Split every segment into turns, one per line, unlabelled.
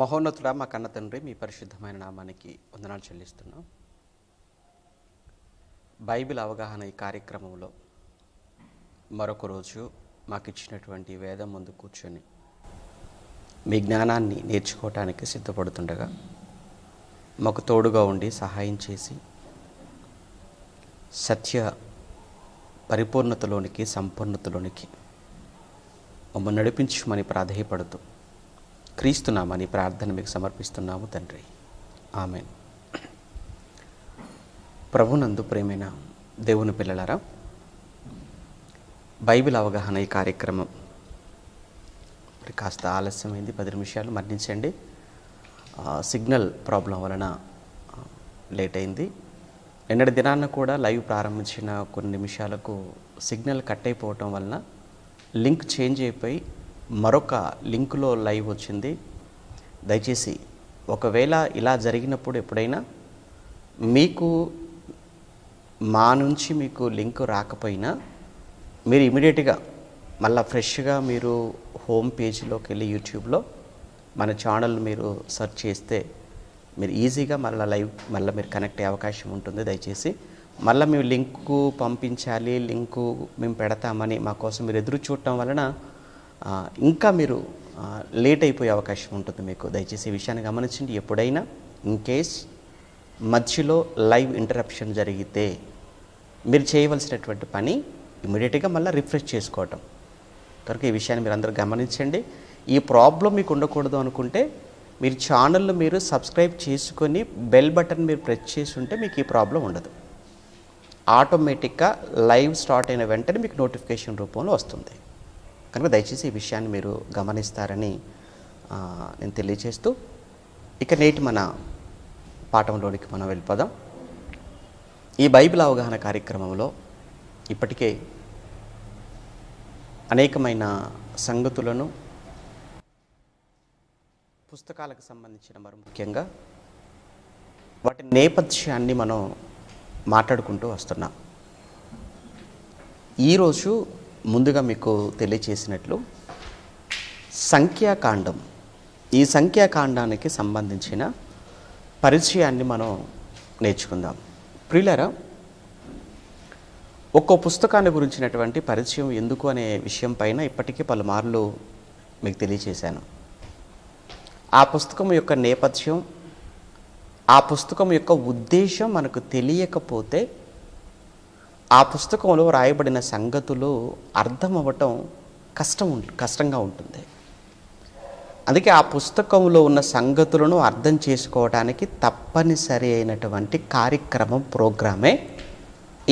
మహోన్నతుడా మా కన్న తండ్రి, మీ పరిశుద్ధమైన నామానికి వందనాలు చెల్లిస్తున్నాం. బైబిల్ అవగాహన ఈ కార్యక్రమంలో మరొక రోజు మాకు ఇచ్చినటువంటి వేదం ముందు కూర్చొని మీ జ్ఞానాన్ని నేర్చుకోవటానికి సిద్ధపడుతుండగా మాకు తోడుగా ఉండి సహాయం చేసి సత్య పరిపూర్ణతలోనికి, సంపూర్ణతలోనికి మమ్మల్ని నడిపించమని ప్రాధేయపడుతూ క్రీస్తునామని ప్రార్థన మీకు సమర్పిస్తున్నాము తండ్రి. ఆమెన్. ప్రభునందు ప్రేమైన దేవుని పిల్లలారా, బైబిల్ అవగాహన ఈ కార్యక్రమం కాస్త ఆలస్యమైంది, 10 నిమిషాలు మన్నించండి. సిగ్నల్ ప్రాబ్లం వలన లేట్ అయింది. నిన్నటి దినాన్న కూడా లైవ్ ప్రారంభించిన కొన్ని నిమిషాలకు సిగ్నల్ కట్ అయిపోవటం వలన లింక్ చేంజ్ అయిపోయి మరొక లింకులో లైవ్ వచ్చింది. దయచేసి ఒకవేళ ఇలా జరిగినప్పుడు ఎప్పుడైనా మీకు మా నుంచి మీకు లింక్ రాకపోయినా మీరు ఇమీడియట్గా మళ్ళీ ఫ్రెష్గా మీరు హోమ్ పేజీలోకి వెళ్ళి యూట్యూబ్లో మన ఛానల్ మీరు సెర్చ్ చేస్తే మీరు ఈజీగా మళ్ళీ మీరు కనెక్ట్ అయ్యే అవకాశం ఉంటుంది. దయచేసి మళ్ళీ మేము లింకు పంపించాలి, లింకు మేము పెడతామని మా కోసం మీరు ఎదురు చూడటం వలన ఇంకా మీరు లేట్ అయిపోయే అవకాశం ఉంటుంది మీకు. దయచేసి ఈ విషయాన్ని గమనించండి. ఎప్పుడైనా ఇన్ కేస్ మధ్యలో లైవ్ ఇంటరప్షన్ జరిగితే మీరు చేయవలసినటువంటి పని ఇమీడియట్గా మళ్ళీ రిఫ్రెష్ చేసుకోవటం. కనుక ఈ విషయాన్ని మీరు అందరూ గమనించండి. ఈ ప్రాబ్లం మీకు ఉండకూడదు అనుకుంటే మీరు ఛానల్ను మీరు సబ్స్క్రైబ్ చేసుకొని బెల్ బటన్ మీరు ప్రెస్ చేసి ఉంటే మీకు ఈ ప్రాబ్లం ఉండదు. ఆటోమేటిక్గా లైవ్ స్టార్ట్ అయిన వెంటనే మీకు నోటిఫికేషన్ రూపంలో వస్తుంది. కనుక దయచేసి ఈ విషయాన్ని మీరు గమనిస్తారని నేను తెలియజేస్తూ ఇక నేటి మన పాఠంలోనికి మనం వెళ్ళిపోదాం. ఈ బైబిల్ అవగాహన కార్యక్రమంలో ఇప్పటికే అనేకమైన సంగతులను, పుస్తకాలకు సంబంధించిన మరి ముఖ్యంగా వాటి నేపథ్యాన్ని మనం మాట్లాడుకుంటూ వస్తున్నాం. ఈరోజు ముందుగా మీకు తెలియచేసినట్లు సంఖ్యాకాండం, ఈ సంఖ్యాకాండానికి సంబంధించిన పరిచయాన్ని మనం నేర్చుకుందాం. ప్రియులారా, ఒక్కో పుస్తకాన్ని గురించినటువంటి పరిచయం ఎందుకు అనే విషయం పైన ఇప్పటికీ పలుమార్లు మీకు తెలియచేశాను. ఆ పుస్తకం యొక్క నేపథ్యం, ఆ పుస్తకం యొక్క ఉద్దేశం మనకు తెలియకపోతే ఆ పుస్తకంలో రాయబడిన సంగతులు అర్థం అవ్వటం కష్టంగా ఉంటుంది. అందుకే ఆ పుస్తకంలో ఉన్న సంగతులను అర్థం చేసుకోవడానికి తప్పనిసరి అయినటువంటి కార్యక్రమం, ప్రోగ్రామే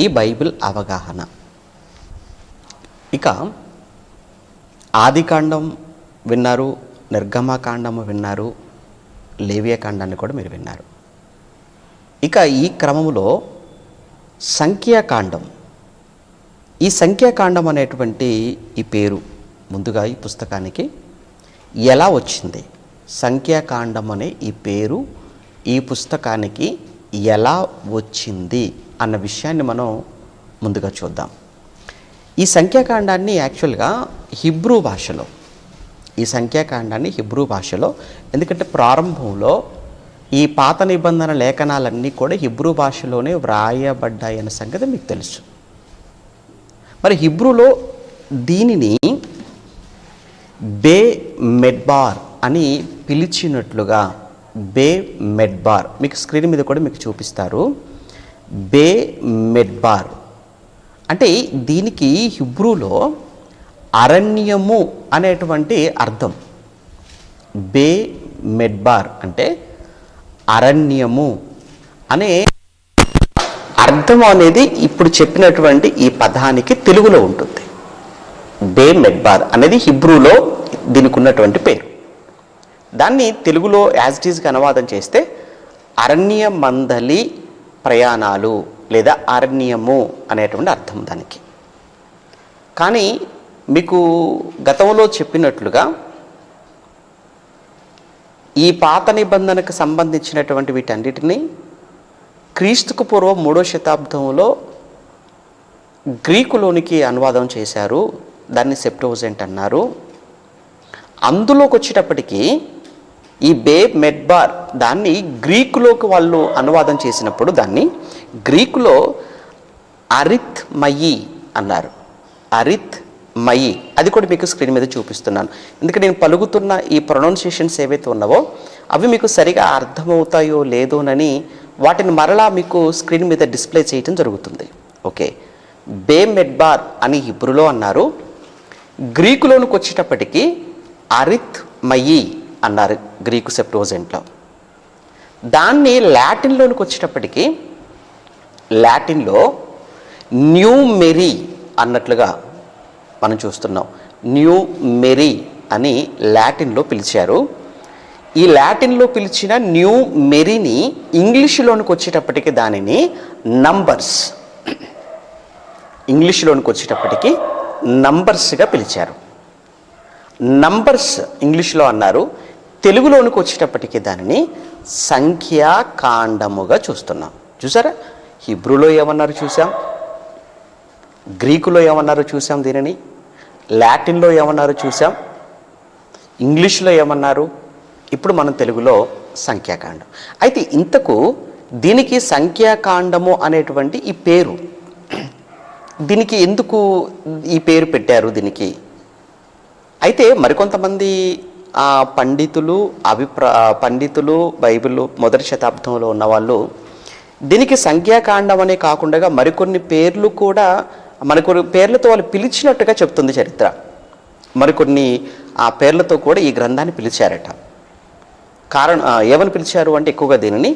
ఈ బైబిల్ అవగాహన. ఇక ఆదికాండం విన్నారు, నిర్గమకాండము విన్నారు, లేవియాకాండాన్ని కూడా మీరు విన్నారు. ఇక ఈ క్రమంలో సంఖ్యాకాండం, ఈ సంఖ్యాకాండం అనేటువంటి ఈ పేరు ముందుగా ఈ పుస్తకానికి ఎలా వచ్చింది, సంఖ్యాకాండం అనే ఈ పేరు ఈ పుస్తకానికి ఎలా వచ్చింది అన్న విషయాన్ని మనం ముందుగా చూద్దాం. ఈ సంఖ్యాకాండాన్ని యాక్చువల్గా హిబ్రూ భాషలో, ఈ సంఖ్యాకాండాన్ని హిబ్రూ భాషలో, ఎందుకంటే ప్రారంభంలో ఈ పాత నిబంధన లేఖనాలన్నీ కూడా హిబ్రూ భాషలోనే వ్రాయబడ్డాయన్న సంగతి మీకు తెలుసు. మరి హిబ్రూలో దీనిని బే మెడ్బార్ అని పిలిచినట్లుగా, బే మెడ్బార్ మీకు స్క్రీన్ మీద కూడా మీకు చూపిస్తారు. బే మెడ్బార్ అంటే దీనికి హిబ్రూలో అరణ్యము అనేటువంటి అర్థం. బే మెడ్బార్ అంటే అరణ్యము అనే అర్థం అనేది ఇప్పుడు చెప్పినటువంటి ఈ పదానికి తెలుగులో ఉంటుంది. బే మెడ్బార్ అనేది హిబ్రూలో దీనికి ఉన్నటువంటి పేరు. దాన్ని తెలుగులో యాజ్ ఇట్ ఈజ్గా అనువాదం చేస్తే అరణ్య మందలి ప్రయాణాలు లేదా అరణ్యము అనేటువంటి అర్థం దానికి. కానీ మీకు గతంలో చెప్పినట్లుగా ఈ పాత నిబంధనకు సంబంధించినటువంటి వీటన్నిటినీ క్రీస్తుకు పూర్వం 3వ శతాబ్దంలో గ్రీకులోనికి అనువాదం చేశారు. దాన్ని సెప్టోజెంట్ అన్నారు. అందులోకి వచ్చేటప్పటికి ఈ బే మెడ్బార్ దాన్ని గ్రీకులోకి వాళ్ళు అనువాదం చేసినప్పుడు దాన్ని గ్రీకులో అరిత్ మయి అన్నారు. అరిత్ మయి, అది కూడా మీకు స్క్రీన్ మీద చూపిస్తున్నాను. ఎందుకంటే నేను పలుకుతున్న ఈ ప్రొనౌన్సియేషన్స్ ఏవైతే ఉన్నావో అవి మీకు సరిగా అర్థమవుతాయో లేదోనని వాటిని మరలా మీకు స్క్రీన్ మీద డిస్ప్లే చేయడం జరుగుతుంది. ఓకే, బే మెడ్బార్ అని హిబ్రూలో అన్నారు. గ్రీకులోనికి వచ్చేటప్పటికి అరిత్ మయి అన్నారు గ్రీకు సెప్టోజెంట్లో. దాన్ని లాటిన్లోనికి వచ్చేటప్పటికి లాటిన్లో న్యూ మెరీ అన్నట్లుగా మనం చూస్తున్నాం. న్యూ మెరీ అని లాటిన్లో పిలిచారు. ఈ లాటిన్లో పిలిచిన న్యూ మెరీని ఇంగ్లీషులోనికి వచ్చేటప్పటికి దానిని నంబర్స్, ఇంగ్లీషులోనికి వచ్చేటప్పటికి నంబర్స్గా పిలిచారు. నంబర్స్ ఇంగ్లీష్లో అన్నారు. తెలుగులోనికి వచ్చేటప్పటికి దానిని సంఖ్యాకాండముగా చూస్తున్నాం. చూసారా, హిబ్రూలో ఏమన్నారు చూసాం, గ్రీకులో ఏమన్నారో చూసాం, దీనిని లాటిన్లో ఏమన్నారో చూసాం, ఇంగ్లీష్లో ఏమన్నారు, ఇప్పుడు మనం తెలుగులో సంఖ్యాకాండం. అయితే ఇంతకు దీనికి సంఖ్యాకాండము అనేటువంటి ఈ పేరు, దీనికి ఎందుకు ఈ పేరు పెట్టారు దీనికి? అయితే మరికొంతమంది పండితులు బైబిల్ మొదటి శతాబ్దంలో ఉన్నవాళ్ళు దీనికి సంఖ్యాకాండం అనే కాకుండా మరికొన్ని పేర్లు కూడా, మరికొన్ని పేర్లతో వాళ్ళు పిలిచినట్టుగా చెప్తుంది చరిత్ర. మరికొన్ని ఆ పేర్లతో కూడా ఈ గ్రంథాన్ని పిలిచారట. కారణం ఏమని పిలిచారు అంటే ఎక్కువగా దీనిని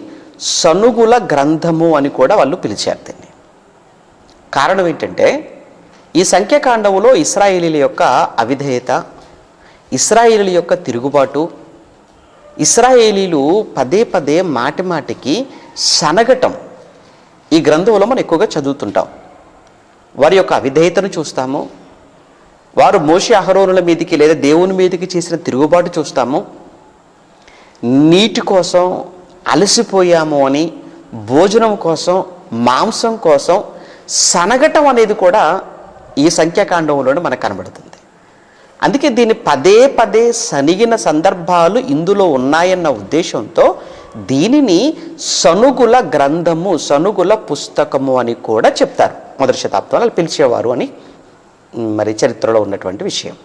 సనుగుల గ్రంథము అని కూడా వాళ్ళు పిలిచారు దీన్ని. కారణం ఏంటంటే ఈ సంఖ్యాకాండములో ఇశ్రాయేలీల యొక్క అవిధేయత, ఇశ్రాయేలీల యొక్క తిరుగుబాటు, ఇశ్రాయేలీలు పదే పదే మాటికి సనగటం ఈ గ్రంథంలో మనం ఎక్కువగా చదువుతుంటాం. వారి యొక్క అవిధేయతను చూస్తాము, వారు మోషే అహరోనుల మీదకి లేదా దేవుని మీదకి చేసిన తిరుగుబాటు చూస్తాము. నీటి కోసం అలసిపోయాము అని భోజనం కోసం, మాంసం కోసం సనగటం అనేది కూడా ఈ సంఖ్యాకాండంలోనే మనకు కనబడుతుంది. అందుకే దీన్ని పదే పదే సనిగిన సందర్భాలు ఇందులో ఉన్నాయన్న ఉద్దేశంతో దీనిని సనుగుల గ్రంథము, సనుగుల పుస్తకము అని కూడా చెప్తారు. మొదటి శతాబ్దంలో పిలిచేవారు అని మరి చరిత్రలో ఉన్నటువంటి విషయం.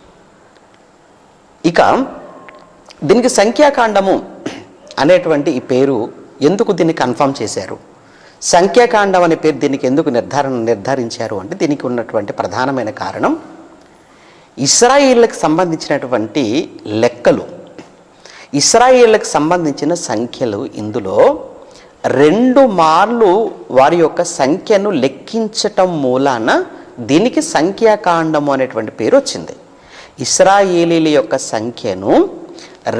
ఇక దీనికి సంఖ్యాకాండము అనేటువంటి ఈ పేరు ఎందుకు దీన్ని కన్ఫర్మ్ చేశారు, సంఖ్యాకాండం అనే పేరు దీనికి ఎందుకు నిర్ధారించారు అంటే దీనికి ఉన్నటువంటి ప్రధానమైన కారణం ఇశ్రాయేలులకు సంబంధించినటువంటి లెక్కలు, ఇశ్రాయేలులకు సంబంధించిన సంఖ్యలు ఇందులో 2 మార్లు వారి యొక్క సంఖ్యను లెక్కించటం మూలాన దీనికి సంఖ్యాకాండము అనేటువంటి పేరు వచ్చింది. ఇశ్రాయేలీల యొక్క సంఖ్యను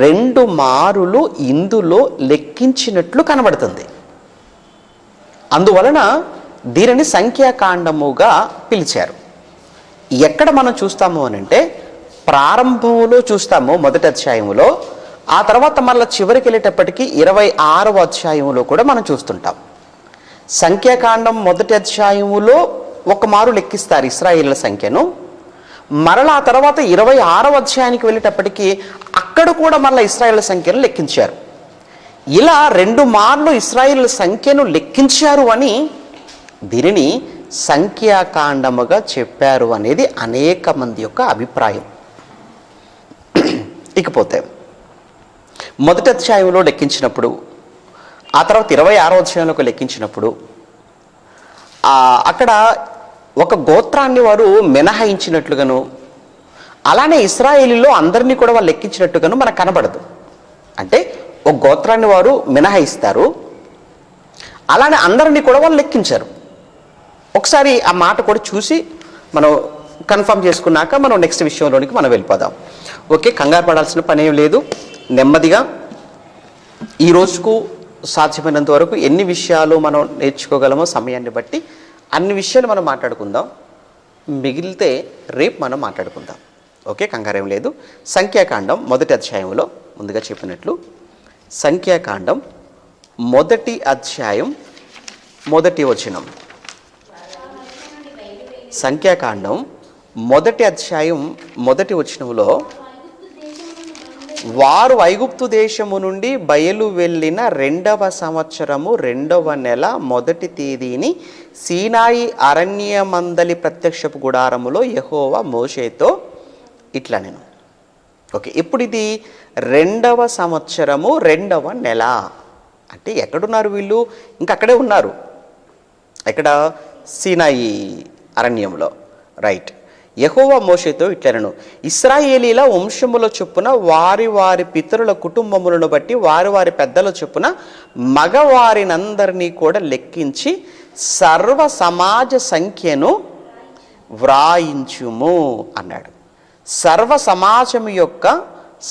2 మారులు ఇందులో లెక్కించినట్లు కనబడుతుంది. అందువలన దీనిని సంఖ్యాకాండముగా పిలిచారు. ఎక్కడ మనం చూస్తాము అని అంటే ప్రారంభంలో చూస్తాము మొదటి అధ్యాయములో, ఆ తర్వాత మళ్ళీ చివరికి వెళ్ళేటప్పటికీ 26వ అధ్యాయములో కూడా మనం చూస్తుంటాం. సంఖ్యాకాండం మొదటి అధ్యాయములో 1 మారు లెక్కిస్తారు ఇశ్రాయేలుల సంఖ్యను, మరలా ఆ తర్వాత 26వ అధ్యాయానికి వెళ్ళేటప్పటికీ అక్కడ కూడా మళ్ళీ ఇశ్రాయేలుల సంఖ్యను లెక్కించారు. ఇలా 2 మార్లు ఇశ్రాయేలుల సంఖ్యను లెక్కించారు అని దీనిని సంఖ్యాకాండముగా చెప్పారు అనేది అనేక మంది యొక్క అభిప్రాయం. ఇకపోతే మొదటి అధ్యాయంలో లెక్కించినప్పుడు, ఆ తర్వాత 26వ అధ్యాయంలోకి లెక్కించినప్పుడు అక్కడ ఒక గోత్రాన్ని వారు మినహాయించినట్లుగాను, అలానే ఇశ్రాయేలీలో అందరినీ కూడా వాళ్ళు లెక్కించినట్టుగాను మనకు కనబడదు. అంటే ఒక గోత్రాన్ని వారు మినహాయిస్తారు, అలానే అందరినీ కూడా వాళ్ళు లెక్కించారు. ఒకసారి ఆ మాట కూడా చూసి మనం కన్ఫర్మ్ చేసుకున్నాక మనం నెక్స్ట్ విషయంలోనికి మనం వెళ్ళిపోదాం. ఓకే, కంగారు పడాల్సిన పని ఏం లేదు. నెమ్మదిగా ఈ రోజుకు సాధ్యమైనంత వరకు ఎన్ని విషయాలు మనం నేర్చుకోగలమో సమయాన్ని బట్టి అన్ని విషయాలు మనం మాట్లాడుకుందాం. మిగిలితే రేపు మనం మాట్లాడుకుందాం. ఓకే, కంగారేం లేదు. సంఖ్యాకాండం మొదటి అధ్యాయంలో ముందుగా చెప్పినట్లు సంఖ్యాకాండం మొదటి అధ్యాయం మొదటి వచనం, సంఖ్యాకాండం మొదటి అధ్యాయం మొదటి వచనంలో వారు ఐగుప్తు దేశము నుండి బయలు వెళ్ళిన 2వ సంవత్సరము 2వ నెల 1వ తేదీని సీనాయి అరణ్యమందలి ప్రత్యక్షపు గుడారములో యెహోవా మోషేతో ఇట్లా నేను ఓకే. ఇప్పుడు ఇది 2వ సంవత్సరము 2వ నెల అంటే ఎక్కడున్నారు వీళ్ళు? ఇంకా అక్కడే ఉన్నారు. ఎక్కడ? సీనాయి అరణ్యంలో. రైట్. యెహోవా మోషేతో ఇట్లనెను, ఇశ్రాయేలీల వంశముల చొప్పున వారి వారి పితరుల కుటుంబములను బట్టి వారి వారి పెద్దల చొప్పున మగవారినందరినీ కూడా లెక్కించి సర్వ సమాజ సంఖ్యను వ్రాయించుము అన్నాడు. సర్వ సమాజం యొక్క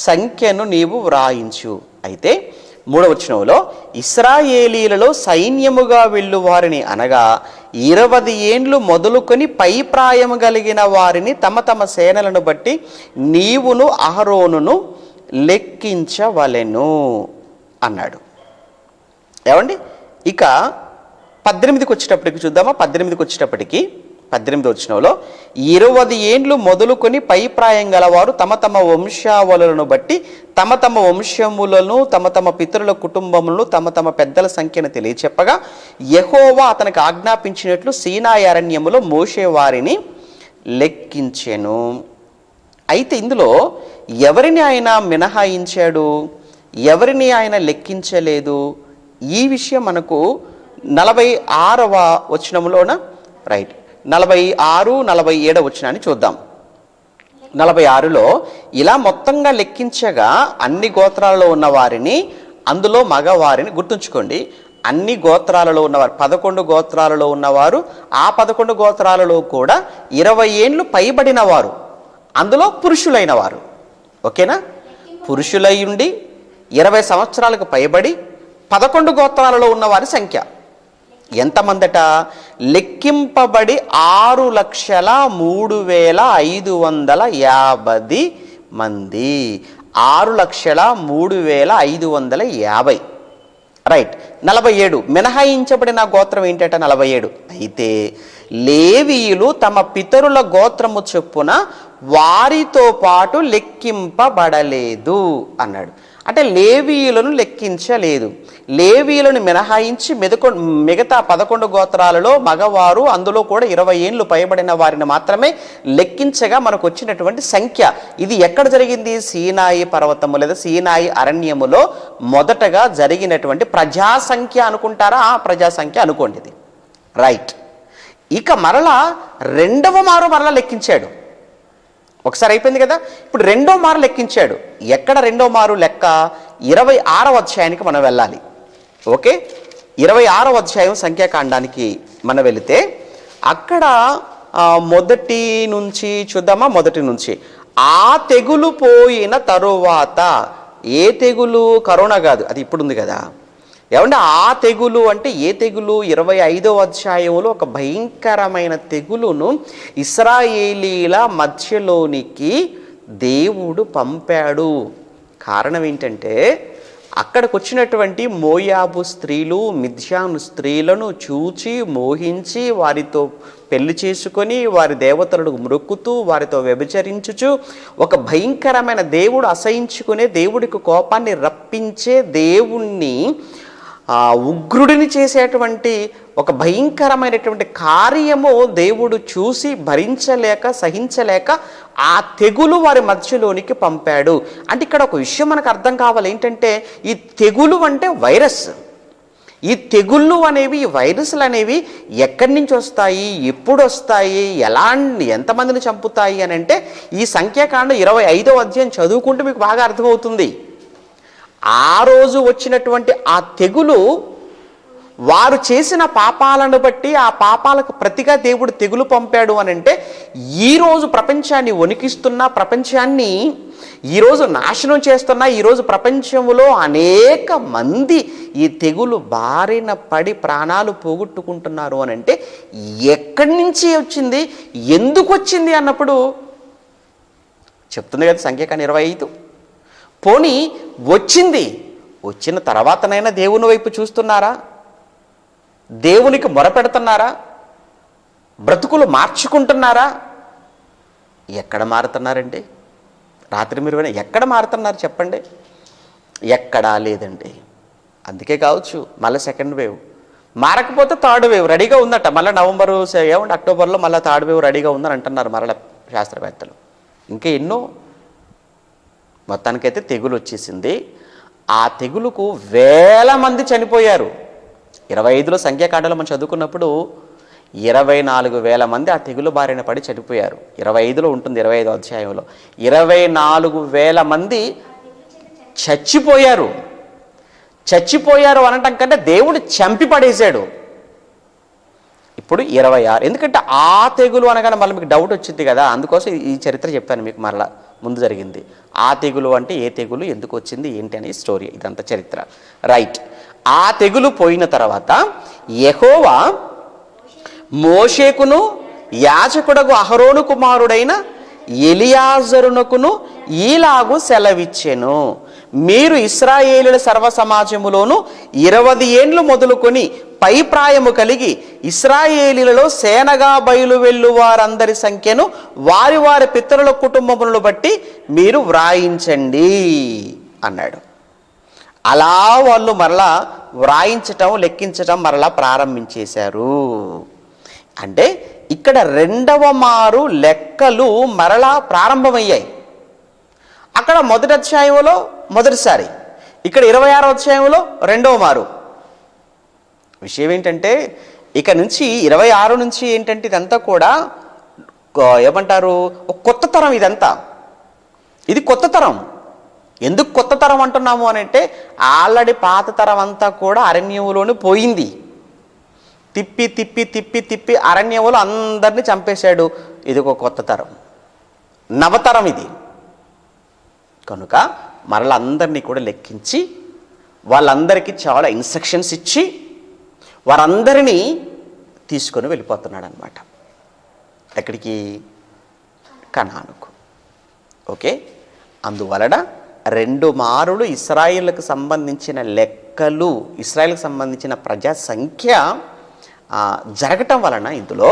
సంఖ్యను నీవు వ్రాయించు. అయితే 3వ వచనంలో ఇశ్రాయేలీలలో సైన్యముగా వెళ్ళు వారిని అనగా 20 ఏండ్లు మొదలుకొని పై ప్రాయము కలిగిన వారిని తమ తమ సేనలను బట్టి నీవును అహరోనును లెక్కించవలెను అన్నాడు. ఏమండి? ఇక 18కి వచ్చేటప్పటికి చూద్దామా. 18కి వచ్చేటప్పటికి 18వ వచనంలో 20 ఏండ్లు మొదలుకొని పై ప్రాయం గలవారు తమ తమ వంశావళులను బట్టి తమ తమ వంశములను తమ తమ పితరుల కుటుంబములను తమ తమ పెద్దల సంఖ్యను తెలియచెప్పగా యెహోవా అతనికి ఆజ్ఞాపించినట్లు సీనాయి అరణ్యములో మోషే వారిని లెక్కించెను. అయితే ఇందులో ఎవరిని ఆయన మినహాయించాడు, ఎవరిని ఆయన లెక్కించలేదు, ఈ విషయం మనకు 46వ వచనంలోన రైట్ 46, 47 వచనాన్ని చూద్దాం. 46లో ఇలా మొత్తంగా లెక్కించగా అన్ని గోత్రాలలో ఉన్న వారిని, అందులో మగవారిని గుర్తుంచుకోండి, అన్ని గోత్రాలలో ఉన్నవారు 11 గోత్రాలలో ఉన్నవారు, ఆ 11 గోత్రాలలో కూడా 20 ఏండ్లు పైబడిన వారు, అందులో పురుషులైన వారు. ఓకేనా? పురుషులై ఉండి 20 సంవత్సరాలకు పైబడి 11 గోత్రాలలో ఉన్నవారి సంఖ్య ఎంతమందట? లెక్కింపబడి 6,03,550 మంది. 6,03,550. రైట్. 47 మినహాయించబడిన గోత్రం ఏంటట? 47. అయితే లేవీయులు తమ పితరుల గోత్రము చొప్పున వారితో పాటు లెక్కింపబడలేదు అన్నాడు. అంటే లేవీయులను లెక్కించలేదు. లేవీయులను మినహాయించి మిగతా 11 గోత్రాలలో మగవారు, అందులో కూడా 20 ఏండ్లు పైబడిన వారిని మాత్రమే లెక్కించగా మనకు వచ్చినటువంటి సంఖ్య. ఇది ఎక్కడ జరిగింది? సీనాయి పర్వతము లేదా సీనాయి అరణ్యములో మొదటగా జరిగినటువంటి ప్రజా సంఖ్య అనుకుంటారా? ఆ ప్రజా సంఖ్య అనుకోండి ఇది. రైట్. ఇక మరలా 2వ మారు మరలా లెక్కించాడు. ఒకసారి అయిపోయింది కదా. ఇప్పుడు 2వ మారు లెక్కించాడు. ఎక్కడ 2వ మారు లెక్క? 26వ అధ్యాయానికి మనం వెళ్ళాలి. ఓకే, 26వ అధ్యాయం సంఖ్యాకాండానికి మనం వెళితే అక్కడ మొదటి నుంచి చూద్దామా. మొదటి నుంచి, ఆ తెగులు పోయిన తరువాత, ఏ తెగులు? కరోనా కాదు, అది ఇప్పుడు ఉంది కదా. ఏమంటే ఆ తెగులు అంటే ఏ తెగులు? 25వ అధ్యాయంలో ఒక భయంకరమైన తెగులును ఇశ్రాయేలీల మధ్యలోనికి దేవుడు పంపాడు. కారణం ఏంటంటే అక్కడికి వచ్చినటువంటి మోయాబు స్త్రీలు మిద్యాను స్త్రీలను చూచి మోహించి వారితో పెళ్లి చేసుకొని వారి దేవతలను మ్రొక్కుతూ వారితో వ్యభిచరించుచు ఒక భయంకరమైన దేవుడు అసహించుకునే, దేవుడికి కోపాన్ని రప్పించే, దేవుణ్ణి ఉగ్రుడిని చేసేటువంటి ఒక భయంకరమైనటువంటి కార్యము దేవుడు చూసి భరించలేక సహించలేక ఆ తెగులు వారి మధ్యలోనికి పంపాడు. అంటే ఇక్కడ ఒక విషయం మనకు అర్థం కావాలి. ఏంటంటే ఈ తెగులు అంటే వైరస్. ఈ తెగుళ్ళు అనేవి, ఈ వైరస్లు అనేవి ఎక్కడి నుంచి వస్తాయి, ఎప్పుడు వస్తాయి, ఎంతమందిని చంపుతాయి అని అంటే ఈ సంఖ్యాకాండం 25వ అధ్యాయం చదువుకుంటే మీకు బాగా అర్థమవుతుంది. ఆ రోజు వచ్చినటువంటి ఆ తెగులు వారు చేసిన పాపాలను బట్టి, ఆ పాపాలకు ప్రతిగా దేవుడు తెగులు పంపాడు అని అంటే ఈరోజు ప్రపంచాన్ని వణికిస్తున్న, ప్రపంచాన్ని ఈరోజు నాశనం చేస్తున్న, ఈరోజు ప్రపంచంలో అనేక మంది ఈ తెగులు బారిన పడి ప్రాణాలు పోగొట్టుకుంటున్నారు అని అంటే ఎక్కడి నుంచి వచ్చింది, ఎందుకు వచ్చింది అన్నప్పుడు చెప్తుంది కదా సంఖ్యాకాండం 25. పోనీ వచ్చింది, వచ్చిన తర్వాతనైనా దేవుని వైపు చూస్తున్నారా? దేవునికి మొరపెడుతున్నారా? బ్రతుకులు మార్చుకుంటున్నారా? ఎక్కడ మారుతున్నారండి? రాత్రి మీరు ఎక్కడ మారుతున్నారు చెప్పండి? ఎక్కడా లేదండి. అందుకే కావచ్చు మళ్ళీ సెకండ్ వేవ్, మారకపోతే థర్డ్ వేవ్ రెడీగా ఉందట. మళ్ళీ నవంబరు అక్టోబర్లో మళ్ళీ థర్డ్ వేవ్ రెడీగా ఉందని అంటున్నారు మరల శాస్త్రవేత్తలు. ఇంకా ఎన్నో. మొత్తానికైతే తెగులు వచ్చేసింది. ఆ తెగులుకు వేల మంది చనిపోయారు. 25లో సంఖ్యాకాండలో మనం చదువుకున్నప్పుడు 24,000 మంది ఆ తెగులు బారిన పడి చనిపోయారు. 25లో ఉంటుంది, 25వ అధ్యాయంలో 24,000 మంది చచ్చిపోయారు. చచ్చిపోయారు అనటం కంటే దేవుడు చంపి పడేశాడు. ఇప్పుడు 26. ఎందుకంటే ఆ తెగులు అనగానే మళ్ళీ మీకు డౌట్ వచ్చింది కదా, అందుకోసం ఈ చరిత్ర చెప్తాను మీకు. మరలా ముందు జరిగింది ఆ తెగులు అంటే ఏ తెగులు, ఎందుకు వచ్చింది, ఏంటి అనే స్టోరీ, ఇదంతా చరిత్ర. రైట్. ఆ తెగులు పోయిన తర్వాత యెహోవా మోషేకును యాజకుడగు అహరోను కుమారుడైన ఎలియాజరునకును ఈలాగు సెలవిచ్చెను. మీరు ఇశ్రాయేలుల సర్వ సమాజములోను 20 ఏండ్లు మొదలుకొని పై ప్రాయము కలిగి ఇశ్రాయేలీలలో సేనగా బయలు వెళ్ళు వారందరి సంఖ్యను వారి వారి పితరుల కుటుంబములను బట్టి మీరు వ్రాయించండి అన్నాడు. అలా వాళ్ళు మరలా వ్రాయించటం, లెక్కించటం మరలా ప్రారంభించేశారు. అంటే ఇక్కడ రెండవ మారు లెక్కలు మరలా ప్రారంభమయ్యాయి. అక్కడ మొదటి అధ్యాయంలో మొదటిసారి, ఇక్కడ 26వ అధ్యాయంలో రెండవ మారు. విషయం ఏంటంటే ఇక నుంచి 26 నుంచి ఏంటంటే ఇదంతా కూడా ఏమంటారు, కొత్త తరం. ఇదంతా ఇది కొత్త తరం. ఎందుకు కొత్త తరం అంటున్నాము అని అంటే ఆల్రెడీ పాత తరం అంతా కూడా అరణ్యంలోనే పోయింది. తిప్పి తిప్పి తిప్పి తిప్పి అరణ్యంలో అందరినీ చంపేశాడు. ఇది ఒక కొత్త తరం, నవతరం ఇది. కనుక మరలా అందరినీ కూడా లెక్కించి వాళ్ళందరికీ చాలా ఇన్స్ట్రక్షన్స్ ఇచ్చి వారందరినీ తీసుకొని వెళ్ళిపోతున్నాడు అనమాట. ఎక్కడికి? కనానుకు. ఓకే. అందువలన 2 మారులు ఇశ్రాయేలుకు సంబంధించిన లెక్కలు, ఇశ్రాయేలుకు సంబంధించిన ప్రజా సంఖ్య జరగటం వలన ఇందులో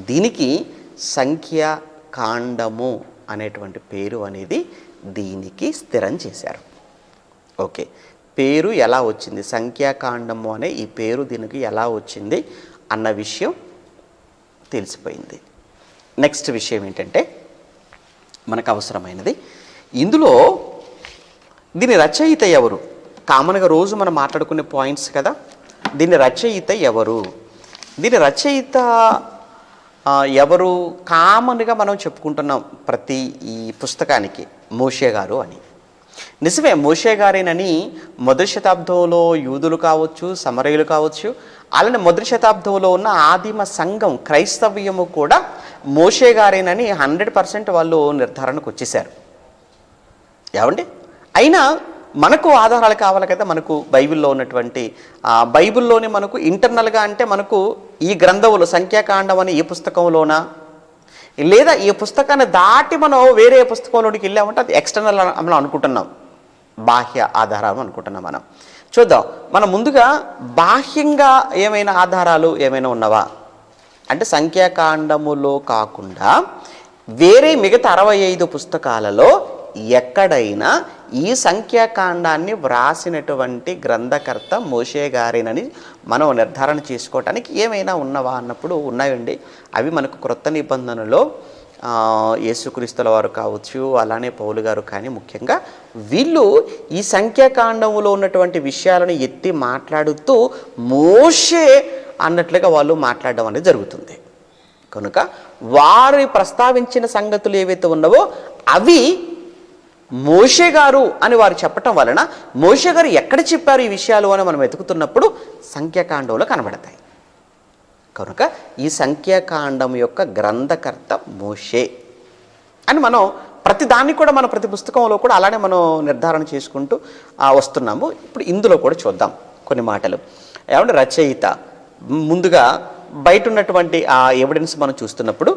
దీనికి సంఖ్యాకాండము అనేటువంటి పేరు అనేది దీనికి స్థిరం చేశారు. ఓకే. పేరు ఎలా వచ్చింది, సంఖ్యాకాండము అనే ఈ పేరు దీనికి ఎలా వచ్చింది అన్న విషయం తెలిసిపోయింది. నెక్స్ట్ విషయం ఏంటంటే మనకు అవసరమైనది, ఇందులో దీని రచయిత ఎవరు? కామన్గా రోజు మనం మాట్లాడుకునే పాయింట్స్ కదా. దీని రచయిత ఎవరు? దీని రచయిత ఎవరు? కామన్గా మనం చెప్పుకుంటున్నాం ప్రతి ఈ పుస్తకానికి మోషే గారు అని. నిజమే, మోషే గారేనని మొదటి శతాబ్దంలో యూదులు కావచ్చు, సమరయులు కావచ్చు, అలానే మొదటి శతాబ్దంలో ఉన్న ఆదిమ సంఘం క్రైస్తవ్యము కూడా మోషే గారేనని 100% వాళ్ళు నిర్ధారణకు వచ్చేసారు. ఏమండి? అయినా మనకు ఆధారాలు కావాలి కదా. మనకు బైబిల్లో ఉన్నటువంటి బైబిల్లోని మనకు ఇంటర్నల్గా అంటే మనకు ఈ గ్రంథంలో సంఖ్యాకాండం అని ఈ పుస్తకంలోనా, లేదా ఈ పుస్తకాన్ని దాటి మనం వేరే పుస్తకంలోనికి వెళ్ళామంటే అది ఎక్స్టర్నల్ మనం అనుకుంటున్నాం, బాహ్య ఆధారాలు అనుకుంటున్నాం. మనం చూద్దాం. మనం ముందుగా బాహ్యంగా ఏమైనా ఆధారాలు ఏమైనా ఉన్నవా అంటే సంఖ్యాకాండములో కాకుండా వేరే మిగతా 65 పుస్తకాలలో ఎక్కడైనా ఈ సంఖ్యాకాండాన్ని వ్రాసినటువంటి గ్రంథకర్త మోషే గారేనని మనం నిర్ధారణ చేసుకోవటానికి ఏమైనా ఉన్నవా అన్నప్పుడు ఉన్నాయండి. అవి మనకు క్రొత్త నిబంధనలో యేసుక్రీస్తుల వారు కావచ్చు, అలానే పౌలు గారు కానీ ముఖ్యంగా వీళ్ళు ఈ సంఖ్యాకాండములో ఉన్నటువంటి విషయాలను ఎత్తి మాట్లాడుతూ మోషే అన్నట్లుగా వాళ్ళు మాట్లాడడం అనేది జరుగుతుంది. కనుక వారు ప్రస్తావించిన సంగతులు ఏవైతే ఉన్నావో అవి మోషే గారు అని వారు చెప్పటం వలన మోషే గారు ఎక్కడ చెప్పారు ఈ విషయాలు అని మనం వెతుకుతున్నప్పుడు సంఖ్యాకాండంలో కనబడతాయి. కనుక ఈ సంఖ్యాకాండం యొక్క గ్రంథకర్త మోషే అని మనం ప్రతి దాన్ని కూడా మనం ప్రతి పుస్తకంలో కూడా అలానే మనం నిర్ధారణ చేసుకుంటూ వస్తున్నాము. ఇప్పుడు ఇందులో కూడా చూద్దాం కొన్ని మాటలు. ఏమంటే రచయిత ముందుగా బయట ఉన్నటువంటి ఆ ఎవిడెన్స్ మనం చూస్తున్నప్పుడు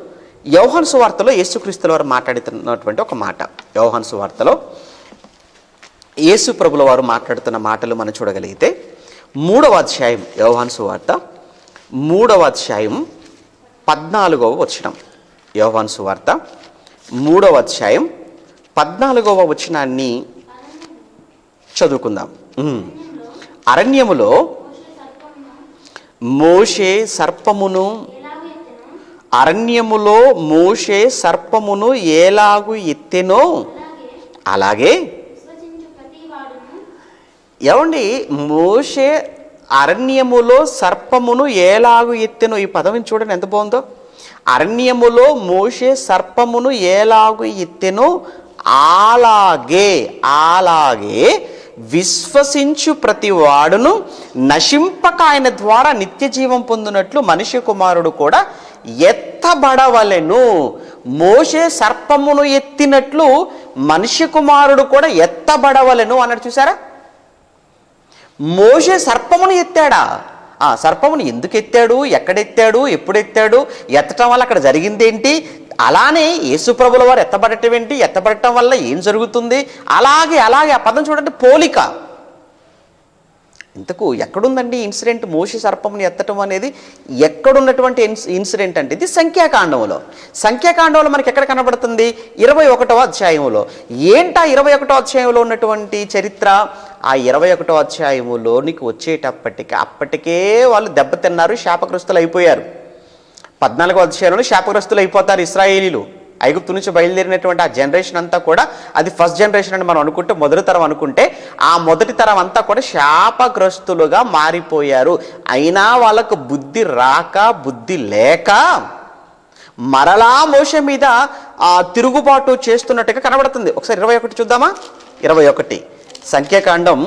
యోహాను సువార్తలో యేసుక్రీస్తుల వారు మాట్లాడుతున్నటువంటి ఒక మాట, యోహాను సువార్తలో యేసు ప్రభుల వారు మాట్లాడుతున్న మాటలు మనం చూడగలిగితే 3వ అధ్యాయం, యోహాను సువార్త 3వ అధ్యాయం 14వ వచనం. యోహాను సువార్త 3వ అధ్యాయం 14వ వచనాన్ని చదువుకుందాం. అరణ్యములో మోషే సర్పమును అరణ్యములో మోషే సర్పమును ఎలాగు ఎత్తెనో అలాగే ఏమండి మోషే అరణ్యములో సర్పమును ఎలాగు ఎత్తెనో, ఈ పదవిని చూడండి ఎంత బాగుందో. అరణ్యములో మోషే సర్పమును ఎలాగు ఎత్తెనో అలాగే విశ్వసించు ప్రతి వాడును నశింపక ఆయన ద్వారా నిత్య జీవం పొందినట్లు మనిషి కుమారుడు కూడా ఎత్తబడవలెను. మోషే సర్పమును ఎత్తినట్లు మనిషి కుమారుడు కూడా ఎత్తబడవలెను అన్నట్టు చూసారా. మోషే సర్పమును ఎత్తాడా? ఆ సర్పమును ఎందుకు ఎత్తాడు, ఎక్కడెత్తాడు, ఎప్పుడు ఎత్తాడు, ఎత్తటం వల్ల అక్కడ జరిగిందేంటి, అలానే యేసుప్రభుల వారు ఎత్తబడటం ఏంటి, ఎత్తబడటం వల్ల ఏం జరుగుతుంది, అలాగే ఆ పదం చూడండి, పోలిక. ఇంతకు ఎక్కడుందండి ఇన్సిడెంట్? మోషే సర్పముని ఎత్తటం అనేది ఎక్కడున్నటువంటి ఇన్సిడెంట్ అంటే ఇది సంఖ్యాకాండంలో మనకి ఎక్కడ కనబడుతుంది? 21వ అధ్యాయంలో. ఏంటా 21వ అధ్యాయంలో ఉన్నటువంటి చరిత్ర? ఆ 21వ అధ్యాయములోనికి అప్పటికే వాళ్ళు దెబ్బతిన్నారు, శాపగ్రస్తులు అయిపోయారు. 14వ అధ్యాయంలో శాపగ్రస్తులు అయిపోతారు ఇశ్రాయేలీలు. ఐగుప్తు నుంచి బయలుదేరినటువంటి ఆ జనరేషన్ అంతా కూడా, అది ఫస్ట్ జనరేషన్ అని మనం అనుకుంటే, మొదటి తరం అనుకుంటే, ఆ మొదటి తరం అంతా కూడా శాపగ్రస్తులుగా మారిపోయారు. అయినా వాళ్ళకు బుద్ధి రాక, బుద్ధి లేక మరలా మోషే మీద తిరుగుబాటు చేస్తున్నట్టుగా కనబడుతుంది. ఒకసారి 21 చూద్దామా? 21 సంఖ్యాకాండం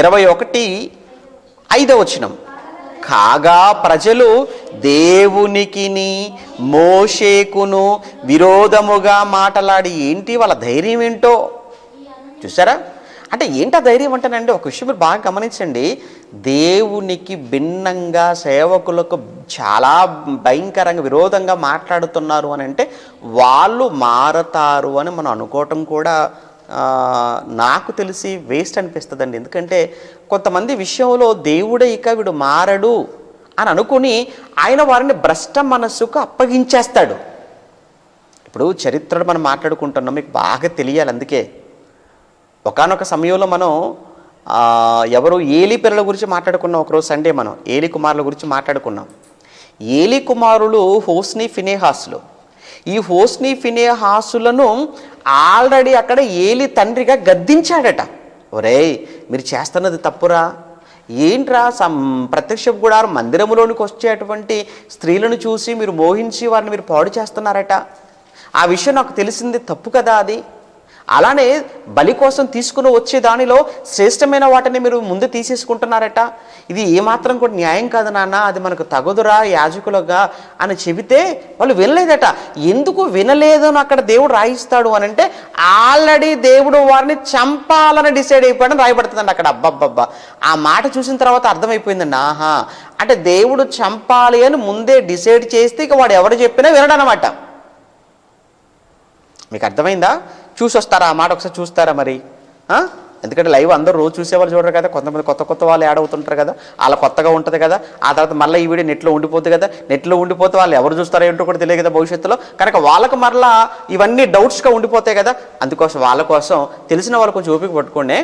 21:5 వచనం. కాగా ప్రజలు దేవునికిని మోషేకును విరోధముగా మాటలాడి, ఏంటి వాళ్ళ ధైర్యం ఏంటో చూసారా. అంటే ఏంటా ధైర్యం అంటేనండి, ఒక విషయం మీరు బాగా గమనించండి. దేవునికి భిన్నంగా సేవకులకు చాలా భయంకరంగా విరోధంగా మాట్లాడుతున్నారు అని అంటే వాళ్ళు మారతారు అని మనం అనుకోవటం కూడా నాకు తెలిసి వేస్ట్ అనిపిస్తుందండి. ఎందుకంటే కొంతమంది విషయంలో దేవుడే ఇక వీడు మారడు అని అనుకుని ఆయన వారిని భ్రష్ట మనస్సుకు అప్పగించేస్తాడు. ఇప్పుడు చరిత్రను మనం మాట్లాడుకుంటున్నాం, మీకు బాగా తెలియాలి. అందుకే ఒకానొక సమయంలో మనం ఎవరు ఏలీ పిల్లల గురించి మాట్లాడుకున్నాం. ఒకరోజు సండే మనం ఏలీ కుమారుల గురించి మాట్లాడుకున్నాం. ఏలీ కుమారులు హోస్ని ఫినేహాసులు. ఈ హోస్ని ఫినేహాసులను ఆల్రెడీ అక్కడ ఏలీ తండ్రిగా గద్దించాడట. ఒరేయ్ మీరు చేస్తున్నది తప్పురా, ఏంట్రా ప్రత్యక్ష గుడారం మందిరములోనికి వచ్చేటువంటి స్త్రీలను చూసి మీరు మోహించి వారిని మీరు పాడు చేస్తున్నారట. ఆ విషయం నాకు తెలిసింది, తప్పు కదా అది. అలానే బలి కోసం తీసుకుని వచ్చే దానిలో శ్రేష్టమైన వాటిని మీరు ముందు తీసేసుకుంటున్నారట. ఇది ఏమాత్రం కూడా న్యాయం కాదు నాన్న, అది మనకు తగదురా యాజకులుగా అని చెబితే వాళ్ళు వినలేదట. ఎందుకు వినలేదని అక్కడ దేవుడు రాయిస్తాడు అని అంటే, ఆల్రెడీ దేవుడు వారిని చంపాలని డిసైడ్ అయిపోయాడని రాయబడుతుందండి అక్కడ. అబ్బబ్బబ్బా, ఆ మాట చూసిన తర్వాత అర్థమైపోయిందండి. ఆహా, అంటే దేవుడు చంపాలి అని ముందే డిసైడ్ చేస్తే ఇక వాడు ఎవరు చెప్పినా వినడనమాట. మీకు అర్థమైందా? చూసి వస్తారా ఆ మాట? ఒకసారి చూస్తారా మరి? ఎందుకంటే లైవ్ అందరూ రోజు చూసేవాళ్ళు చూడరు కదా, కొంతమంది కొత్త వాళ్ళు యాడ్ అవుతుంటారు కదా, అలా కొత్తగా ఉంటుంది కదా. ఆ తర్వాత మళ్ళీ ఈ వీడియో నెట్లో ఉండిపోతుంది కదా, నెట్లో ఉండిపోతే వాళ్ళు ఎవరు చూస్తారో ఏంటో కూడా తెలియదు కదా భవిష్యత్తులో. కనుక వాళ్ళకు మరలా ఇవన్నీ డౌట్స్గా ఉండిపోతాయి కదా. అందుకోసం వాళ్ళ కోసం తెలిసిన వాళ్ళు కొంచెం ఓపిక పట్టుకోండి.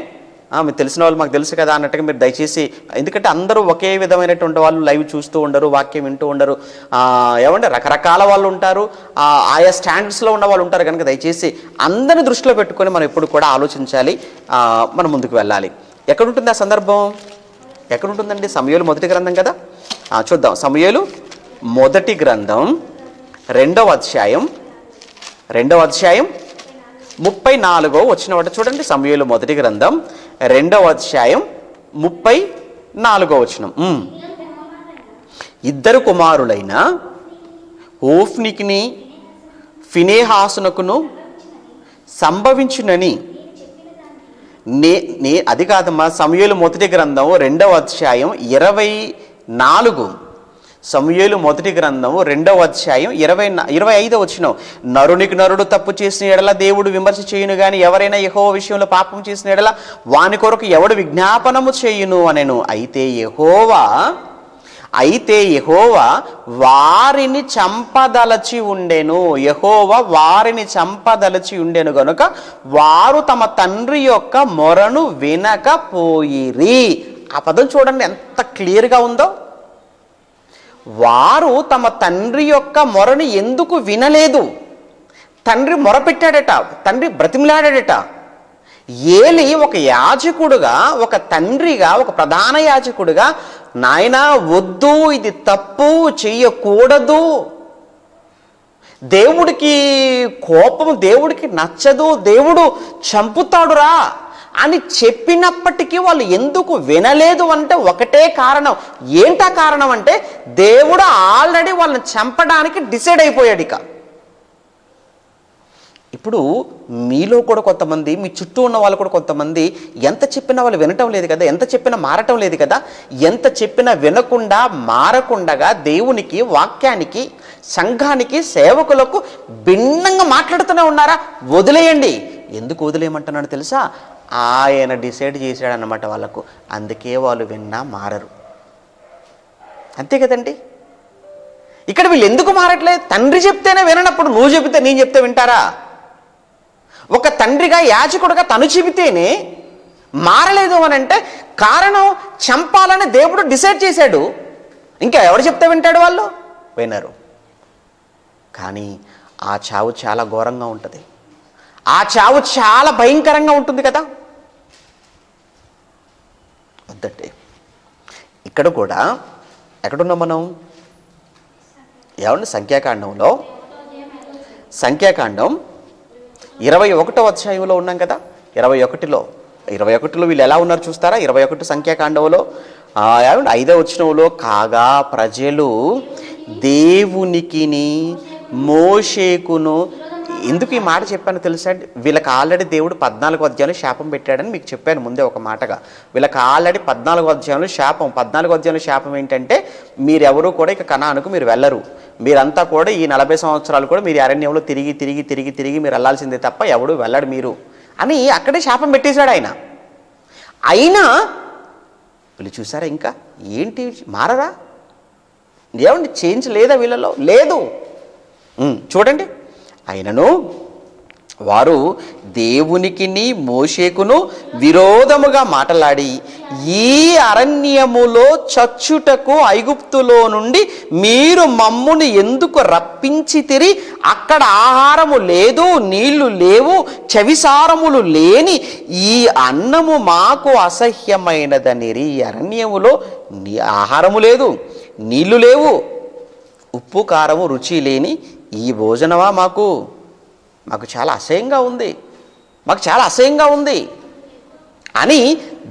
మీరు తెలిసిన వాళ్ళు మాకు తెలుసు కదా అన్నట్టుగా మీరు దయచేసి, ఎందుకంటే అందరూ ఒకే విధమైనటువంటి వాళ్ళు లైవ్ చూస్తూ ఉండరు, వాక్యం వింటూ ఉండరు. ఏమంటే రకరకాల వాళ్ళు ఉంటారు, ఆయా స్టాండర్డ్స్లో ఉన్న వాళ్ళు ఉంటారు. కనుక దయచేసి అందరిని దృష్టిలో పెట్టుకొని మనం ఎప్పుడు కూడా ఆలోచించాలి, మనం ముందుకు వెళ్ళాలి. ఎక్కడుంటుంది ఆ సందర్భం? ఎక్కడుంటుందండి? సమూయేలు మొదటి గ్రంథం కదా. చూద్దాం. సమూయేలు మొదటి గ్రంథం 2వ అధ్యాయం 34వ వచనం చూడండి. సమూయేలు మొదటి గ్రంథం 2వ అధ్యాయం 34వ వచనం. 2 కుమారులైన హోఫ్నికిని ఫినేహాసునకును సంభవించునని అది కాదమ్మా. సమూయేలు మొదటి గ్రంథం 2వ అధ్యాయం 24. సమూయేలు మొదటి గ్రంథం 2వ అధ్యాయం 25వ వచనం. నరునికి నరుడు తప్పు చేసిన ఎడల దేవుడు విమర్శ చేయును గాని, ఎవరైనా యెహోవా విషయంలో పాపం చేసిన ఎడల వాని కొరకు ఎవడు విజ్ఞాపనము చేయును అనెను. అయితే యెహోవా అయితే యెహోవా వారిని చంపదలచి ఉండెను గనుక వారు తమ తండ్రి యొక్క మొరను వినకపోయిరి. ఆ పదం చూడండి ఎంత క్లియర్గా ఉందో. వారు తమ తండ్రి యొక్క మొరను ఎందుకు వినలేదు? తండ్రి మొరపెట్టాడట, తండ్రి బ్రతిమలాడాడట. ఏలి ఒక యాజకుడుగా, ఒక తండ్రిగా, ఒక ప్రధాన యాజకుడుగా, నాయనా వద్దు, ఇది తప్పు, చెయ్యకూడదు, దేవుడికి కోపం, దేవుడికి నచ్చదు, దేవుడు చంపుతాడురా అని చెప్పినప్పటికీ వాళ్ళు ఎందుకు వినలేదు అంటే ఒకటే కారణం. ఏంటా కారణం అంటే దేవుడు ఆల్రెడీ వాళ్ళని చంపడానికి డిసైడ్ అయిపోయాడు. ఇప్పుడు మీలో కూడా కొంతమంది, మీ చుట్టూ ఉన్న వాళ్ళు కూడా కొంతమంది ఎంత చెప్పినా వాళ్ళు వినటం లేదు కదా, ఎంత చెప్పినా మారటం లేదు కదా. ఎంత చెప్పినా వినకుండా మారకుండగా దేవునికి, వాక్యానికి, సంఘానికి, సేవకులకు భిన్నంగా మాట్లాడుతూనే ఉన్నారా? వదిలేయండి. ఎందుకు వదిలేయమంటున్నాడు తెలుసా? ఆయన డిసైడ్ చేశాడన్నమాట వాళ్ళకు. అందుకే వాళ్ళు విన్నా మారరు. అంతే కదండి. ఇక్కడ వీళ్ళు ఎందుకు మారట్లేదు? తండ్రి చెప్తేనే విననప్పుడు నువ్వు చెబితే, నేను చెప్తే వింటారా? ఒక తండ్రిగా, యాజకుడుగా తను చెబితేనే మారలేదు అని అంటే కారణం చంపాలని దేవుడు డిసైడ్ చేశాడు. ఇంకా ఎవరు చెప్తే వింటాడు? వాళ్ళు వినరు. కానీ ఆ చావు చాలా ఘోరంగా ఉంటుంది. ఆ చావు చాలా భయంకరంగా ఉంటుంది కదా. వద్దంటే ఇక్కడ కూడా ఎక్కడున్నాం మనం? ఏమండి? సంఖ్యాకాండం 21వ అధ్యాయంలో ఉన్నాం కదా. 21లో వీళ్ళు ఎలా ఉన్నారు చూస్తారా? 21 సంఖ్యాకాండంలో 5వ వచనంలో, కాగా ప్రజలు దేవునికిని మోషేకును, ఎందుకు ఈ మాట చెప్పాను తెలుసా? వీళ్ళకి ఆల్రెడీ దేవుడు 14వ అధ్యాయంలో శాపం పెట్టాడని మీకు చెప్పాను ముందే ఒక మాటగా. వీళ్ళకి ఆల్రెడీ 14వ అధ్యాయంలో శాపం. 14వ అధ్యాయంలో శాపం ఏంటంటే మీరెవరూ కూడా ఇక కనానుకు మీరు వెళ్ళరు, మీరంతా కూడా ఈ 40 సంవత్సరాలు కూడా మీరు అరణ్యంలో తిరిగి తిరిగి తిరిగి తిరిగి మీరు వెళ్ళాల్సిందే తప్ప ఎవడు వెళ్ళడు మీరు అని అక్కడే శాపం పెట్టేశాడు ఆయన. అయినా వీళ్ళు చూసారా ఇంకా ఏంటి మారరా? ఏమండి చేంజ్ లేదా వీళ్ళలో? లేదు. చూడండి, అయినను వారు దేవునికిని మోషేకును విరోధముగా మాటలాడి, ఈ అరణ్యములో చచ్చుటకు ఐగుప్తులో నుండి మీరు మమ్ముని ఎందుకు రప్పించితిరి? అక్కడ ఆహారము లేదు, నీళ్లు లేవు, చవిసారములు లేని ఈ అన్నము మాకు అసహ్యమైనదనిరి. ఈ అరణ్యములో ఆహారము లేదు, నీళ్లు లేవు, ఉప్పు కారము రుచి లేని ఈ భోజనమా మాకు చాలా అసహ్యంగా ఉంది అని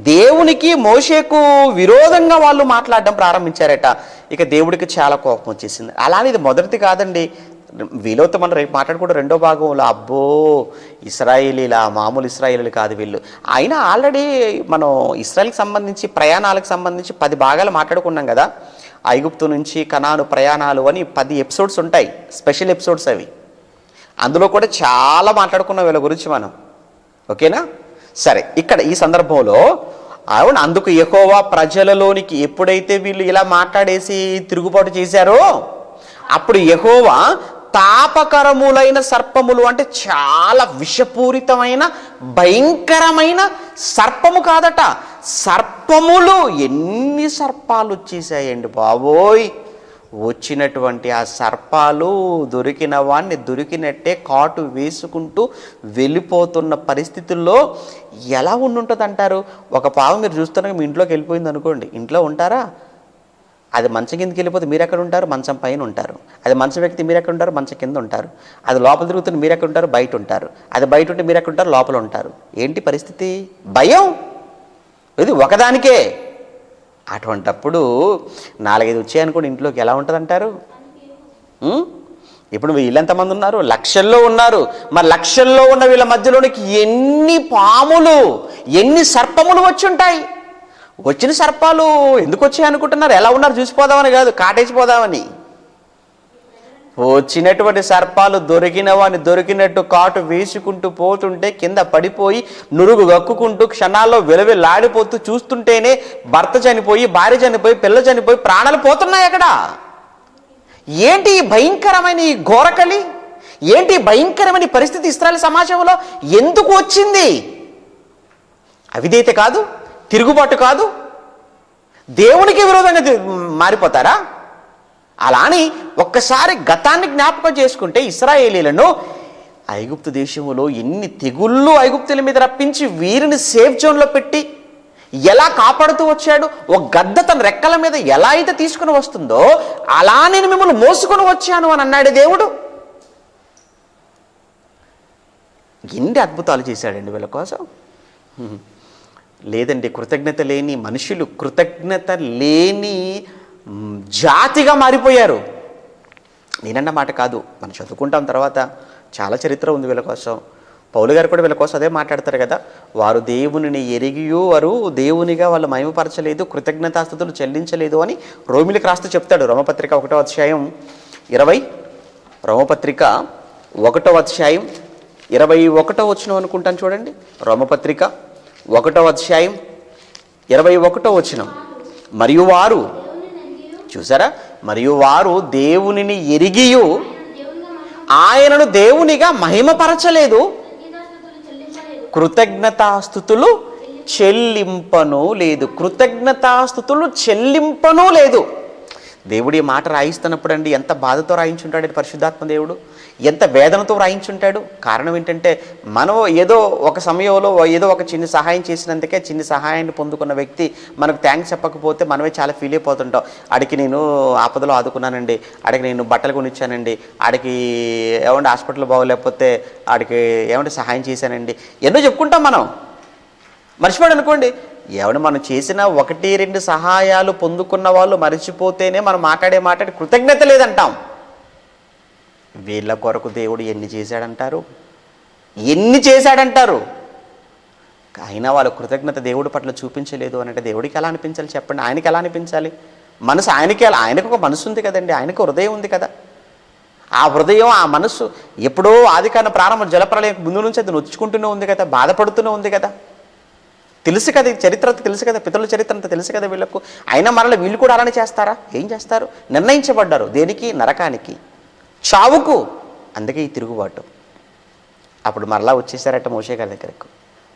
దేవునికి, మోషేకు విరోధంగా వాళ్ళు మాట్లాడడం ప్రారంభించారట. ఇక దేవుడికి చాలా కోపం వచ్చేసింది. అలానే ఇది మొదటిది కాదండి. వీళ్ళతో మనం రేపు మాట్లాడుకుంటే రెండో భాగంలో, అబ్బో ఇశ్రాయేలీలా, మామూలు ఇశ్రాయేలీలు కాదు వీళ్ళు. అయినా ఆల్రెడీ మనం ఇశ్రాయేల్కి సంబంధించి, ప్రయాణాలకు సంబంధించి 10 భాగాలు మాట్లాడుకున్నాం కదా. ఐగుప్తు నుంచి కనాను ప్రయాణాలు అని 10 ఎపిసోడ్స్ ఉంటాయి, స్పెషల్ ఎపిసోడ్స్ అవి. అందులో కూడా చాలా మాట్లాడుకున్నాం వీళ్ళ గురించి మనం. ఓకేనా? సరే, ఇక్కడ ఈ సందర్భంలో అందుకు యెహోవా ప్రజలలోనికి ఎప్పుడైతే వీళ్ళు ఇలా మాట్లాడేసి తిరుగుబాటు చేశారో అప్పుడు యెహోవా తాపకరములైన సర్పములు, అంటే చాలా విషపూరితమైన భయంకరమైన సర్పము కాదట, సర్పములు. ఎన్ని సర్పాలు వచ్చేసాయండి బాబోయ్! వచ్చినటువంటి ఆ సర్పాలు దొరికిన వాడిని దొరికినట్టే కాటు వేసుకుంటూ వెళ్ళిపోతున్న పరిస్థితుల్లో ఎలా ఉండుంటుంది అంటారు? ఒక పాము మీరు చూస్తున్నా మీ ఇంట్లోకి వెళ్ళిపోయింది అనుకోండి, ఇంట్లో ఉంటారా? అది మంచం కిందకి వెళ్ళిపోతే మీరు ఎక్కడ ఉంటారు? మంచం పైన ఉంటారు. అది మంచం వ్యక్తి మీరు ఎక్కడ ఉంటారు? మంచం కింద ఉంటారు. అది లోపల తిరుగుతున్న మీరు ఎక్కడ ఉంటారు? బయట ఉంటారు. అది బయట ఉంటే మీరు ఎక్కడ ఉంటారు? లోపల ఉంటారు. ఏంటి పరిస్థితి? భయం. ఇది ఒకదానికే. అటువంటప్పుడు 4-5 వచ్చాయనుకోండి ఇంట్లోకి, ఎలా ఉంటుంది అంటారు? ఇప్పుడు వీళ్ళు ఎంతమంది ఉన్నారు? లక్షల్లో ఉన్నారు. మరి లక్షల్లో ఉన్న వీళ్ళ మధ్యలోనికి ఎన్ని పాములు, ఎన్ని సర్పములు వచ్చి ఉంటాయి? వచ్చిన సర్పాలు ఎందుకు వచ్చాయి అనుకుంటున్నారు? ఎలా ఉన్నారు చూసిపోదామని కాదు, కాటేసిపోదామని. వచ్చినటువంటి సర్పాలు దొరికిన వాడిని దొరికినట్టు కాటు వేసుకుంటూ పోతుంటే కింద పడిపోయి నురుగు గక్కుకుంటూ క్షణాల్లో విలవిల్లాడిపోతూ చూస్తుంటేనే భర్త చనిపోయి, భార్య చనిపోయి, పిల్ల చనిపోయి ప్రాణాలు పోతున్నాయి అక్కడ. ఏంటి ఈ భయంకరమైన ఈ ఘోరకలి? ఏంటి భయంకరమైన పరిస్థితి ఇశ్రాయేలు సమాజంలో ఎందుకు వచ్చింది? అవిధేయత కాదు, తిరుగుబాటు కాదు, దేవునికి విరోధంగా మారిపోతారా? అలా అని ఒక్కసారి గతాన్ని జ్ఞాపకం చేసుకుంటే ఇశ్రాయేలీలను ఐగుప్తు దేశంలో ఎన్ని తెగుళ్ళు ఐగుప్తుల మీద రప్పించి వీరిని సేఫ్ జోన్లో పెట్టి ఎలా కాపాడుతూ వచ్చాడు. ఒక గద్ద తన రెక్కల మీద ఎలా అయితే తీసుకుని వస్తుందో అలా నేను మిమ్మల్ని మోసుకొని వచ్చాను అని అన్నాడు దేవుడు. ఎన్ని అద్భుతాలు చేశాడండి వీళ్ళ కోసం. లేదండి, కృతజ్ఞత లేని మనుషులు, కృతజ్ఞత లేని జాతిగా మారిపోయారు. నేనన్న మాట కాదు, మనం చదువుకుంటాం తర్వాత చాలా చరిత్ర ఉంది వీళ్ళ కోసం. పౌలు గారు కూడా వీళ్ళ కోసం అదే మాట్లాడతారు కదా, వారు దేవునిని ఎరిగియు వారు దేవునిగా వాళ్ళు మహిమపరచలేదు, కృతజ్ఞతాస్తుతులు చెల్లించలేదు అని రోమిలికి రాస్తూ చెప్తాడు. రోమపత్రిక 1వ అధ్యాయం 20, రోమపత్రిక 1వ అధ్యాయం 21వ వచనం అనుకుంటాను చూడండి. రోమపత్రిక 1వ అధ్యాయం 21వ వచనం. మరియు వారు, చూసారా, మరియు వారు దేవునిని ఎరిగియు ఆయనను దేవునిగా మహిమపరచలేదు, కృతజ్ఞతాస్తుతులు చెల్లింపను లేదు. కృతజ్ఞతాస్తుతులు చెల్లింపను లేదు. దేవుడి మాట రాయిస్తున్నప్పుడు అండి ఎంత బాధతో రాయించుంటాడు పరిశుద్ధాత్మ దేవుడు, ఎంత వేదనతో రాయించుంటాడు. కారణం ఏంటంటే మనం ఏదో ఒక సమయంలో ఏదో ఒక చిన్న సహాయం చేసినందుకే చిన్న సహాయాన్ని పొందుకున్న వ్యక్తి మనకు థ్యాంక్స్ చెప్పకపోతే మనమే చాలా ఫీల్ అయిపోతుంటాం. ఆడికి నేను ఆపదలో ఆదుకున్నానండి, ఆడికి నేను బట్టలు కొనిచ్చానండి, ఆడికి ఏమంటే హాస్పిటల్ బాగోలేకపోతే ఆడికి ఏమంటే సహాయం చేశానండి, ఎన్నో చెప్పుకుంటాం మనం. మర్చిపోయాడు అనుకోండి, ఎవడు మనం చేసిన 1-2 సహాయాలు పొందుకున్న వాళ్ళు మర్చిపోతేనే మనం మాట్లాడే కృతజ్ఞత లేదంటాం. వీళ్ళ కొరకు దేవుడు ఎన్ని చేశాడంటారు, ఎన్ని చేశాడంటారు. అయినా వాళ్ళ కృతజ్ఞత దేవుడి పట్ల చూపించలేదు అని అంటే దేవుడికి ఎలా అనిపించాలి చెప్పండి? ఆయనకి ఎలా అనిపించాలి? మనసు ఆయనకు ఒక మనసు ఉంది కదండి, ఆయనకు హృదయం ఉంది కదా. ఆ హృదయం, ఆ మనసు ఎప్పుడో ఆదికాండ ప్రారంభం జలప్రలయం ముందు నుంచి అది నొచ్చుకుంటూనే ఉంది కదా, బాధపడుతూనే ఉంది కదా. తెలుసు కదా, చరిత్ర తెలుసు కదా, పితరుల చరిత్ర అంతా తెలుసు కదా వీళ్ళకు. అయినా మరల వీళ్ళు కూడా అలానే చేస్తారా? ఏం చేస్తారు? నిర్ణయించబడ్డారు దేనికి? నరకానికి, చావుకు. అందుకే ఈ తిరుగుబాటు. అప్పుడు మరలా వచ్చేసారట మోషే గారి దగ్గరకు.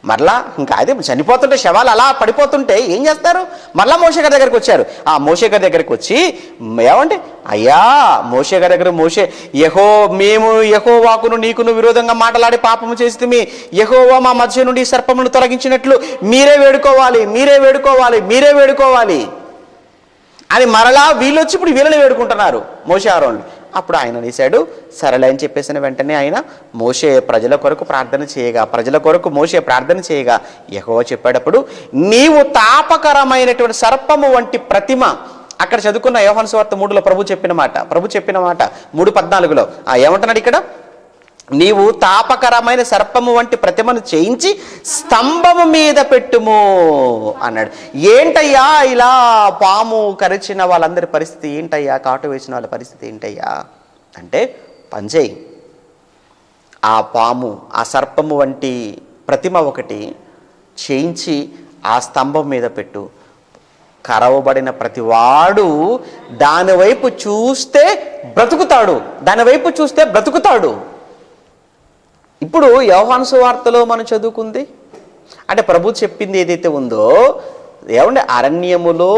మరలా ఇంకా అదే చనిపోతుంటే శవాలు అలా పడిపోతుంటే ఏం చేస్తారు? మరలా మోషే గారి దగ్గరికి వచ్చారు. ఆ మోషే గారి దగ్గరికి వచ్చి ఏమంటే, అయ్యా మోషే గారి దగ్గర మేము యెహోవాకును నీకును విరోధంగా మాట్లాడి పాపము చేస్తే యెహోవా మా మధ్య నుండి సర్పమును తొలగించినట్లు మీరే వేడుకోవాలి అని మరలా వీళ్ళు వచ్చి ఇప్పుడు వీళ్ళని వేడుకుంటున్నారు మోషే ఆరోన్లు. అప్పుడు ఆయన అనేశాడు, సరళ అని చెప్పేసిన వెంటనే ఆయన ప్రజల కొరకు మోషే ప్రార్థన చేయగా యెహోవా చెప్పేటప్పుడు, నీవు తాపకరమైనటువంటి సర్పము వంటి ప్రతిమ. అక్కడ చదువుకున్న యోహాను సువార్త 3లో ప్రభు చెప్పిన మాట 3:14లో ఏమంటున్నాడు ఇక్కడ? నీవు తాపకరమైన సర్పము వంటి ప్రతిమను చేయించి స్తంభము మీద పెట్టుము అన్నాడు. ఏంటయ్యా ఇలా పాము కరిచిన వాళ్ళందరి పరిస్థితి ఏంటయ్యా, కాటు వేసిన వాళ్ళ పరిస్థితి ఏంటయ్యా అంటే, పంచేయి ఆ పాము, ఆ సర్పము వంటి ప్రతిమ ఒకటి చేయించి ఆ స్తంభం మీద పెట్టు. కరవబడిన ప్రతివాడు దాని వైపు చూస్తే బ్రతుకుతాడు. ఇప్పుడు యోహాను సువార్తలో మనం చదువుకుంది అంటే ప్రభు చెప్పింది ఏదైతే ఉందో, అరణ్యములో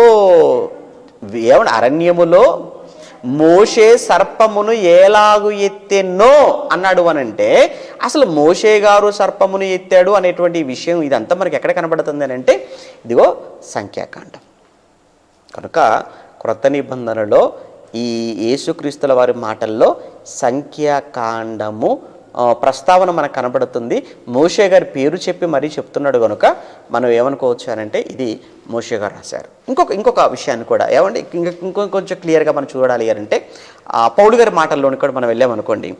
మోషే సర్పమును ఎలాగు ఎత్తెనో అన్నాడు అనంటే, అసలు మోషే గారు సర్పమును ఎత్తాడు అనేటువంటి విషయం ఇదంతా మనకి ఎక్కడ కనబడుతుంది అని అంటే, ఇదిగో సంఖ్యాకాండం. కనుక క్రొత్త నిబంధనలో ఈ యేసుక్రీస్తుల వారి మాటల్లో సంఖ్యాకాండము ప్రస్తావన మనకు కనబడుతుంది. మోషే గారి పేరు చెప్పి మరీ చెప్తున్నాడు కనుక మనం ఏమనుకోవచ్చు అని అంటే ఇది మోషే గారు రాశారు. ఇంకొక విషయాన్ని కూడా ఇంకొంచెం క్లియర్గా మనం చూడాలి అంటే పౌలు గారి మాటల్లోని కూడా మనం వెళ్ళామనుకోండి.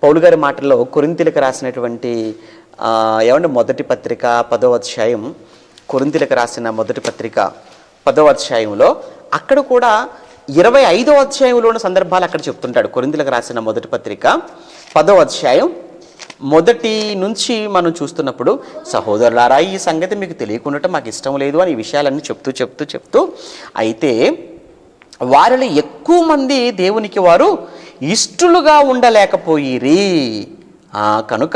పౌలు గారి మాటల్లో కొరింథీయులకు రాసినటువంటి మొదటి పత్రిక 10వ అధ్యాయం, కొరింథీయులకు రాసిన మొదటి పత్రిక 10వ అధ్యాయంలో అక్కడ కూడా 25వ అధ్యాయంలోని సందర్భాలు అక్కడ చెప్తుంటాడు. కొరింథీయులకు రాసిన మొదటి పత్రిక 10వ అధ్యాయం మొదటి నుంచి మనం చూస్తున్నప్పుడు, సహోదరులారా ఈ సంగతి మీకు తెలియకుండా మాకు ఇష్టం లేదు అని ఈ విషయాలన్నీ చెప్తూ అయితే వారిలో ఎక్కువ మంది దేవునికి వారు ఇష్టలుగా ఉండలేకపోయిరి, కనుక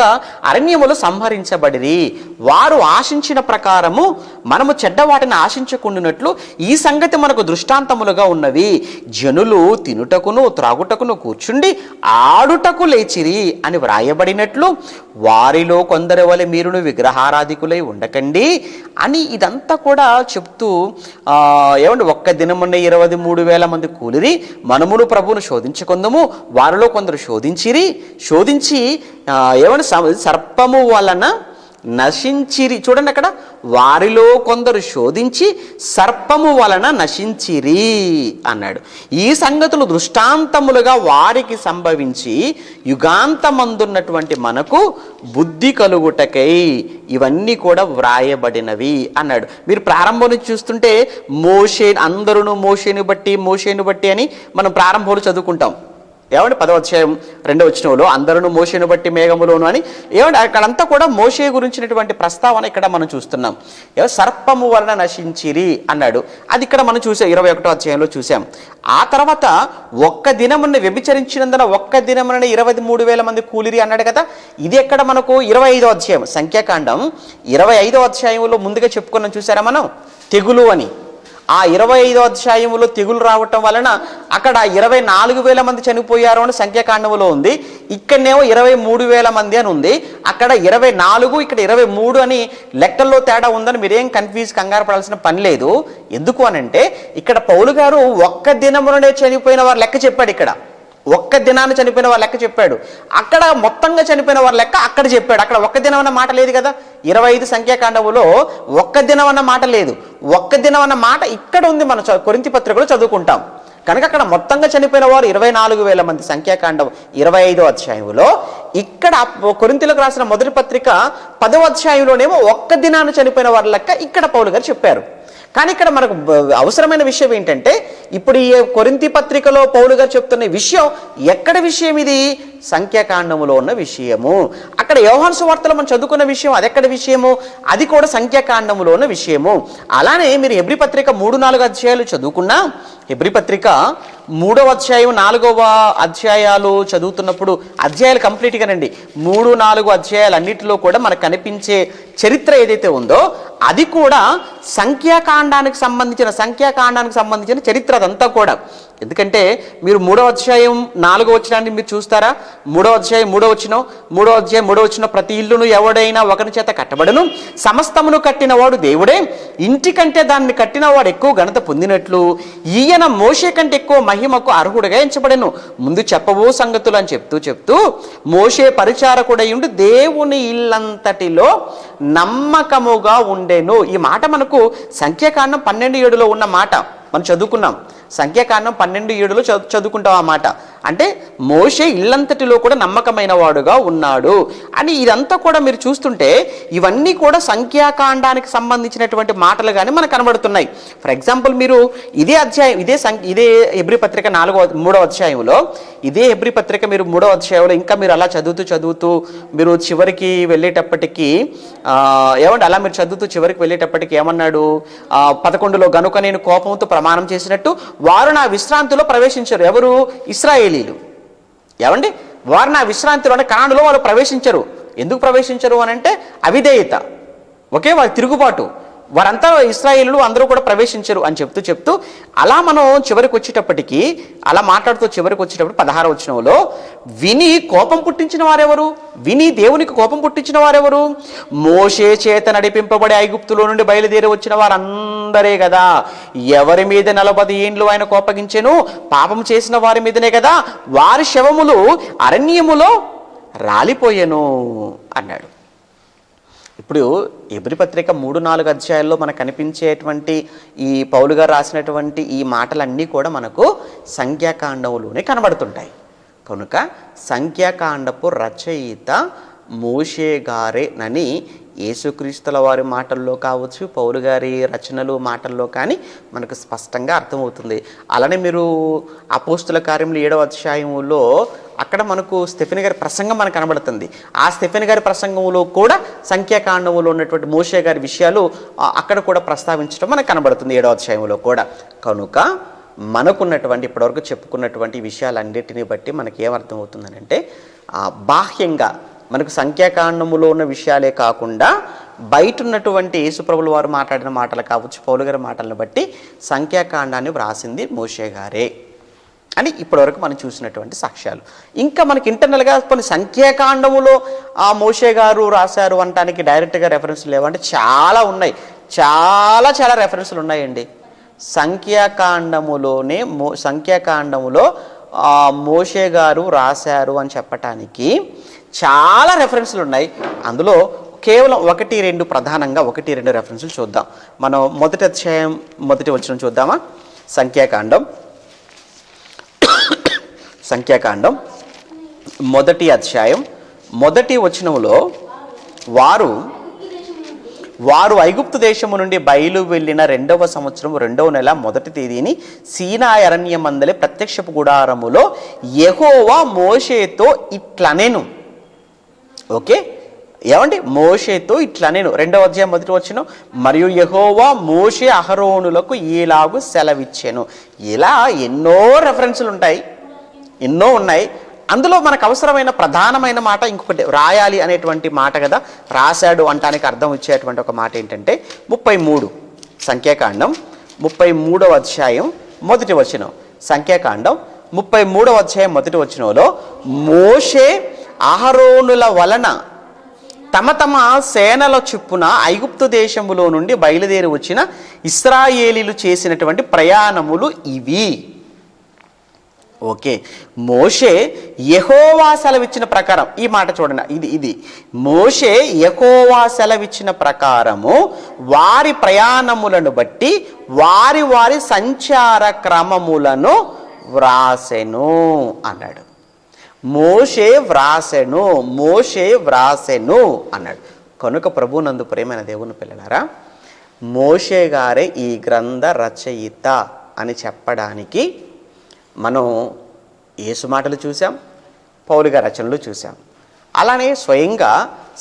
అరణ్యములో సంహరించబడిరి. వారు ఆశించిన ప్రకారము మనము చెడ్డవాటిని ఆశించకుండానట్లు ఈ సంగతి మనకు దృష్టాంతములుగా ఉన్నవి. జనులు తినుటకును త్రాగుటకును కూర్చుండి ఆడుటకు లేచిరి అని వ్రాయబడినట్లు వారిలో కొందరి వలె మీరును విగ్రహారాధికులై ఉండకండి అని ఇదంతా కూడా చెప్తూ ఒక్క దినమున్న 23,000 మంది కూలిరి, మనమును ప్రభువును శోధించుకుందాము. వారిలో కొందరు శోధించి సర్పము వలన నశించిరి. చూడండి అక్కడ, వారిలో కొందరు శోధించి సర్పము వలన నశించిరి అన్నాడు. ఈ సంగతులు దృష్టాంతములుగా వారికి సంభవించి యుగాంతమందున్నటువంటి మనకు బుద్ధి కలుగుటకై ఇవన్నీ కూడా వ్రాయబడినవి అన్నాడు. మీరు ప్రారంభం నుంచి చూస్తుంటే అందరూ మోషేను బట్టి అని మనం ప్రారంభంలో చదువుకుంటాం. 10వ అధ్యాయం 2వ వచనంలో అందరూ మోషేను బట్టి మేఘములోను అని అక్కడంతా కూడా మోషే గురించినటువంటి ప్రస్తావన ఇక్కడ మనం చూస్తున్నాం. సర్పము వలన నశించిరి అన్నాడు. అది ఇక్కడ మనం చూసాం, 21వ అధ్యాయంలో చూసాం. ఆ తర్వాత ఒక్క దినమున వ్యభిచరించినందున ఒక్క దినమున 23,000 మంది కూలిరి అన్నాడు కదా. ఇది ఎక్కడ మనకు 25వ అధ్యాయం సంఖ్యాకాండం 25వ అధ్యాయంలో ముందుగా చెప్పుకున్నాం, చూసారా మనం, తెగులు అని. ఆ 25వ అధ్యాయంలో తెగులు రావటం వలన అక్కడ 24,000 మంది చనిపోయారు అని సంఖ్యాకాండంలో ఉంది. ఇక్కడనేమో 23,000 మంది అని ఉంది. అక్కడ 24, ఇక్కడ 23 అని లెక్కల్లో తేడా ఉందని మీరేం కంగారు పడాల్సిన పని లేదు. ఎందుకు అనంటే ఇక్కడ పౌలు గారు ఒక్క దినమునే చనిపోయిన వారు లెక్క చెప్పాడు. ఇక్కడ ఒక్క దినాన్ని చనిపోయిన వారు లెక్క చెప్పాడు. అక్కడ మొత్తంగా చనిపోయిన వారి లెక్క అక్కడ చెప్పాడు. అక్కడ ఒక్క దినం అన్న మాట లేదు కదా. 25 సంఖ్యాకాండములో ఒక్క దినం అన్న మాట లేదు. ఒక్క దినం అన్న మాట ఇక్కడ ఉంది. మనం కొరింథీ పత్రికలో చదువుకుంటాం. కనుక అక్కడ మొత్తంగా చనిపోయిన వారు 24,000 మంది సంఖ్యాకాండం 25వ అధ్యాయంలో. ఇక్కడ కొరింథీయులకు రాసిన మొదటి పత్రిక 10వ అధ్యాయంలోనేమో ఒక్క దినాన్ని చనిపోయిన వారి లెక్క ఇక్కడ పౌలు గారు చెప్పారు. కానీ ఇక్కడ మనకు అవసరమైన విషయం ఏంటంటే, ఇప్పుడు ఈ కొరింథీ పత్రికలో పౌలు గారు చెప్తున్న విషయం ఎక్కడ విషయం? ఇది సంఖ్యాకాండములో ఉన్న విషయము. అక్కడ యోహాను సువార్తలో మనం చదువుకున్న విషయం అది ఎక్కడ విషయము? అది కూడా సంఖ్యాకాండములో ఉన్న విషయము. అలానే మీరు హెబ్రీ పత్రిక 3-4 అధ్యాయాలు చదువుకున్నా, హెబ్రీ పత్రిక 3వ అధ్యాయం 4వ అధ్యాయాలు చదువుతున్నప్పుడు అధ్యాయాలు కంప్లీట్గానండి 3-4 అధ్యాయాలు అన్నిటిలో కూడా మనకు కనిపించే చరిత్ర ఏదైతే ఉందో అది కూడా సంఖ్యాకాండానికి సంబంధించిన చరిత్ర అదంతా కూడా. ఎందుకంటే మీరు 3వ అధ్యాయం 4వ వచనాన్ని మీరు చూస్తారా? 3వ అధ్యాయం 3వ వచనం ప్రతి ఇల్లును ఎవడైనా ఒకరి చేత కట్టబడను, సమస్తమును కట్టినవాడు దేవుడే, ఇంటి కంటే దాన్ని కట్టినవాడు ఎక్కువ ఘనత పొందినట్లు ఈయన మోషే కంటే ఎక్కువ మహిమకు అర్హుడుగా ఎంచబడెను. ముందు చెప్పబో సంగతులు అని చెప్తూ మోషే పరిచారకుడై ఉండి దేవుని ఇల్లంతటిలో నమ్మకముగా ఉండెను. ఈ మాట మనకు సంఖ్యాకాండం 12:7లో ఉన్న మాట మనం చదువుకున్నాం. సంఖ్యాకాండం 12:7లో చదువుకుంటాం ఆ మాట. అంటే మోషే ఇల్లంతటిలో కూడా నమ్మకమైన వాడుగా ఉన్నాడు అని. ఇదంతా కూడా మీరు చూస్తుంటే ఇవన్నీ కూడా సంఖ్యాకాండానికి సంబంధించినటువంటి మాటలు కానీ మనకు కనబడుతున్నాయి. ఫర్ ఎగ్జాంపుల్ మీరు ఇదే అధ్యాయం ఇదే హెబ్రీ పత్రిక 3వ అధ్యాయంలో ఇదే హెబ్రీ పత్రిక మీరు 3వ అధ్యాయంలో ఇంకా మీరు అలా చదువుతూ మీరు చివరికి వెళ్ళేటప్పటికీ అలా మీరు చదువుతూ చివరికి వెళ్ళేటప్పటికి ఏమన్నాడు? 11లో గనుక నేను కోపంతో ప్రమాణం చేసినట్టు వారు నా విశ్రాంతిలో ప్రవేశించరు. ఎవరు? ఇశ్రాయేలీలు. వారు నా విశ్రాంతిలోనే కనానులో వాళ్ళు ప్రవేశించరు. ఎందుకు ప్రవేశించరు అని అంటే అవిధేయత, వాళ్ళ తిరుగుబాటు. వారంతా ఇశ్రాయేలులు అందరూ కూడా ప్రవేశించరు అని చెప్తూ అలా మనం చివరికి వచ్చేటప్పటికి అలా మాట్లాడుతూ చివరికి వచ్చేటప్పుడు 16వ వచనంలో విని కోపం పుట్టించిన వారెవరు? విని దేవునికి కోపం పుట్టించిన వారెవరు? మోషే చేత నడిపింపబడి ఐగుప్తులో నుండి బయలుదేరి వచ్చిన వారందరే కదా. ఎవరి మీద 40 ఏండ్లు ఆయన కోపగించెను? పాపం చేసిన వారి మీదనే కదా. వారి శవములు అరణ్యములో రాలిపోయెను అన్నాడు. ఇప్పుడు హెబ్రీ పత్రిక 3-4 అధ్యాయాల్లో మనకు కనిపించేటువంటి ఈ పౌలు గారు రాసినటువంటి ఈ మాటలన్నీ కూడా మనకు సంఖ్యాకాండంలోనే కనబడుతుంటాయి. కనుక సంఖ్యాకాండపు రచయిత మోషే గారేనని యేసుక్రీస్తుల వారి మాటల్లో కావచ్చు, పౌలు గారి రచనలు మాటల్లో కానీ మనకు స్పష్టంగా అర్థమవుతుంది. అలానే మీరు అపోస్తుల కార్యములు 7వ అధ్యాయంలో అక్కడ మనకు స్టెఫెన్ గారి ప్రసంగం మనకు కనబడుతుంది. ఆ స్టెఫెన్ గారి ప్రసంగంలో కూడా సంఖ్యాకాండంలో ఉన్నటువంటి మోషే గారి విషయాలు అక్కడ కూడా ప్రస్తావించడం మనకు కనబడుతుంది 7వ అధ్యాయంలో కూడా. కనుక మనకున్నటువంటి ఇప్పటివరకు చెప్పుకున్నటువంటి విషయాలన్నిటిని బట్టి మనకి ఏమర్థమవుతుందని అంటే, బాహ్యంగా మనకు సంఖ్యాకాండములో ఉన్న విషయాలే కాకుండా బయట ఉన్నటువంటి యేసుప్రభుల వారు మాట్లాడిన మాటలు కావచ్చు, పౌలు గారి మాటలను బట్టి సంఖ్యాకాండాన్ని వ్రాసింది మోషే గారే అని ఇప్పటివరకు మనం చూసినటువంటి సాక్ష్యాలు. ఇంకా మనకి ఇంటర్నల్గా కొన్ని సంఖ్యాకాండములో ఆ మోషే గారు రాశారు అనటానికి డైరెక్ట్గా రెఫరెన్స్లు లేవంటే చాలా ఉన్నాయి, చాలా రెఫరెన్స్లు ఉన్నాయండి. సంఖ్యాకాండములో మోషే గారు రాశారు అని చెప్పటానికి చాలా రెఫరెన్స్లు ఉన్నాయి. అందులో కేవలం 1-2 ప్రధానంగా 1-2 రెఫరెన్స్లు చూద్దాం. మనం మొదటి అధ్యాయం మొదటి వచనం చూద్దామా? సంఖ్యాకాండం మొదటి అధ్యాయం మొదటి వచనంలో వారు ఐగుప్తు దేశము నుండి బయలు వెళ్ళిన 2వ సంవత్సరం 2వ నెల 1వ తేదీని సీనాయి అరణ్యమందలి ప్రత్యక్షపు గుడారములో యెహోవా మోషేతో ఇట్లనెను. ఓకే, ఏమండి? మోషేతో ఇట్లనెను. 2వ అధ్యాయం మొదటి వచనం, మరియు యెహోవా మోషే అహరోనులకు ఈలాగు సెలవిచ్చెను. ఇలా ఎన్నో రెఫరెన్సులు ఉంటాయి, ఎన్నో ఉన్నాయి. అందులో మనకు అవసరమైన ప్రధానమైన మాట ఇంకొకటి రాయాలి అనేటువంటి మాట కదా. రాశాడు అంటానికి అర్థం వచ్చేటువంటి ఒక మాట ఏంటంటే 33 సంఖ్యాకాండం 33వ అధ్యాయం మొదటి వచనం. సంఖ్యాకాండం 33వ అధ్యాయం మొదటి వచనంలో మోషే అహరోనుల వలన తమ సేనల చొప్పున ఐగుప్తు దేశములో నుండి బయలుదేరి వచ్చిన ఇశ్రాయేలీలు చేసినటువంటి ప్రయాణములు ఇవి. ఓకే, మోషే యెహోవా సెలవిచ్చిన ప్రకారం, ఈ మాట చూడండి, ఇది మోషే యెహోవా సెలవిచ్చిన ప్రకారము వారి ప్రయాణములను బట్టి వారి సంచార క్రమములను వ్రాసెను అన్నాడు. మోషే వ్రాసెను అన్నాడు. కనుక ప్రభునందు ప్రేమైన దేవుని పిల్లలారా, మోషే గారే ఈ గ్రంథ రచయిత అని చెప్పడానికి మనం యేసు మాటలు చూసాం, పౌలు గారి రచనలు చూసాం. అలానే స్వయంగా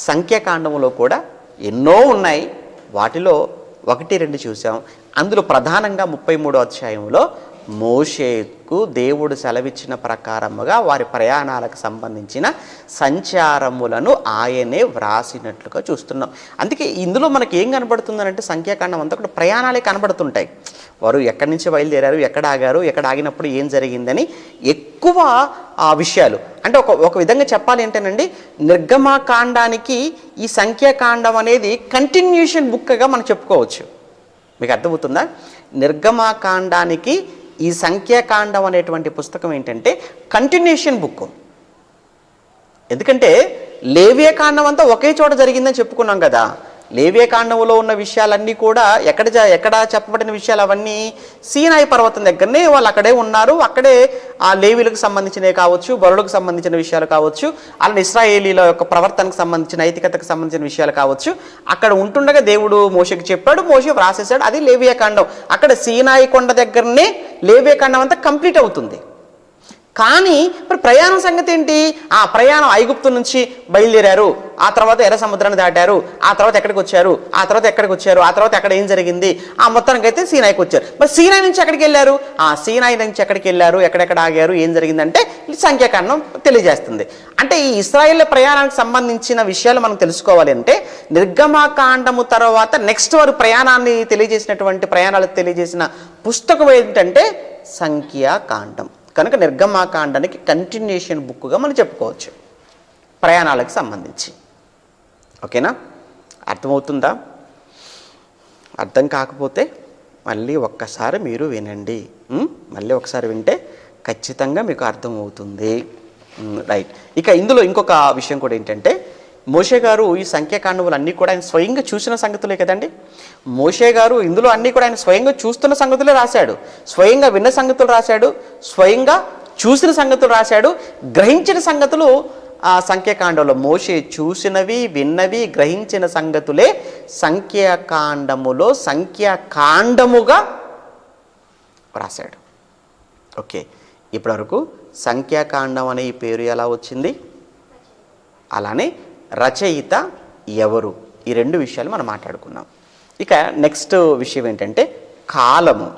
సంఖ్యాకాండంలో కూడా ఎన్నో ఉన్నాయి, వాటిలో 1-2 చూసాం. అందులో ప్రధానంగా 33వ అధ్యాయంలో మోషేకు దేవుడు సెలవిచ్చిన ప్రకారముగా వారి ప్రయాణాలకు సంబంధించిన సంచారములను ఆయనే వ్రాసినట్లుగా చూస్తున్నాం. అందుకే ఇందులో మనకి ఏం కనబడుతుందనంటే, సంఖ్యాకాండం అంతా కూడా ప్రయాణాలే కనబడుతుంటాయి. వారు ఎక్కడి నుంచి బయలుదేరారు, ఎక్కడ ఆగారు, ఎక్కడ ఆగినప్పుడు ఏం జరిగిందని ఎక్కువ విషయాలు. అంటే ఒక విధంగా చెప్పాలి ఏంటేనండి, నిర్గమకాండానికి ఈ సంఖ్యాకాండం అనేది కంటిన్యూషన్ బుక్గా మనం చెప్పుకోవచ్చు. మీకు అర్థమవుతుందా? నిర్గమకాండానికి ఈ సంఖ్యాకాండం అనేటువంటి పుస్తకం ఏంటంటే కంటిన్యూషన్ బుక్. ఎందుకంటే లేవియకాండం అంతా ఒకే చోట జరిగిందని చెప్పుకున్నాం కదా. లేవియకాండంలో ఉన్న విషయాలన్నీ కూడా ఎక్కడ చెప్పబడిన విషయాలు అవన్నీ సీనాయి పర్వతం దగ్గరనే వాళ్ళు అక్కడే ఉన్నారు. అక్కడే ఆ లేవీలకు సంబంధించినవి కావచ్చు, బలులకు సంబంధించిన విషయాలు కావచ్చు, అలానే ఇశ్రాయేలీల యొక్క ప్రవర్తనకు సంబంధించిన నైతికతకు సంబంధించిన విషయాలు కావచ్చు, అక్కడ ఉంటుండగా దేవుడు మోషేకి చెప్పాడు, మోషే వ్రాసేశాడు. అది లేవియకాండం. అక్కడ సీనాయి కొండ దగ్గరనే లేవియకాండం అంతా కంప్లీట్ అవుతుంది. కానీ మరి ప్రయాణం సంగతి ఏంటి? ఆ ప్రయాణం ఐగుప్తు నుంచి బయలుదేరారు, ఆ తర్వాత ఎర్ర సముద్రాన్ని దాటారు, ఆ తర్వాత ఎక్కడికి వచ్చారు, ఆ తర్వాత అక్కడ ఏం జరిగింది, ఆ మొత్తానికి అయితే సీనాయికి వచ్చారు. మరి సీనాయి నుంచి ఎక్కడికి వెళ్ళారు, ఆ సీనాయి నుంచి ఎక్కడికి వెళ్ళారు, ఎక్కడెక్కడ ఆగారు, ఏం జరిగిందంటే సంఖ్యాకాండం తెలియజేస్తుంది. అంటే ఈ ఇశ్రాయేల్ ప్రయాణానికి సంబంధించిన విషయాలు మనం తెలుసుకోవాలి అంటే నిర్గమకాండము తర్వాత నెక్స్ట్ వారు ప్రయాణాలకు తెలియజేసిన పుస్తకం ఏంటంటే సంఖ్యాకాండం. కనుక నిర్గమకాండానికి కంటిన్యూషన్ బుక్గా మనం చెప్పుకోవచ్చు ప్రయాణాలకు సంబంధించి. ఓకేనా? అర్థమవుతుందా? అర్థం కాకపోతే మళ్ళీ ఒక్కసారి మీరు వినండి. మళ్ళీ ఒకసారి వింటే ఖచ్చితంగా మీకు అర్థమవుతుంది. రైట్. ఇక ఇందులో ఇంకొక విషయం కూడా ఏంటంటే, మోషే గారు ఈ సంఖ్యాకాండములు అన్నీ కూడా ఆయన స్వయంగా చూసిన సంగతులే కదండి. మోషే గారు ఇందులో అన్నీ కూడా ఆయన స్వయంగా చూస్తున్న సంగతులే రాశాడు, స్వయంగా విన్న సంగతులు రాశాడు, స్వయంగా చూసిన సంగతులు రాశాడు, గ్రహించిన సంగతులు ఆ సంఖ్యాకాండంలో మోషే చూసినవి, విన్నవి, గ్రహించిన సంగతులే సంఖ్యాకాండములో సంఖ్యాకాండముగా రాశాడు. ఓకే, ఇప్పటివరకు సంఖ్యాకాండం అనే ఈ పేరు ఎలా వచ్చింది, అలానే రచయిత ఎవరు, ఈ రెండు విషయాలు మనం మాట్లాడుకున్నాం. ఇక నెక్స్ట్ విషయం ఏంటంటే కాలము.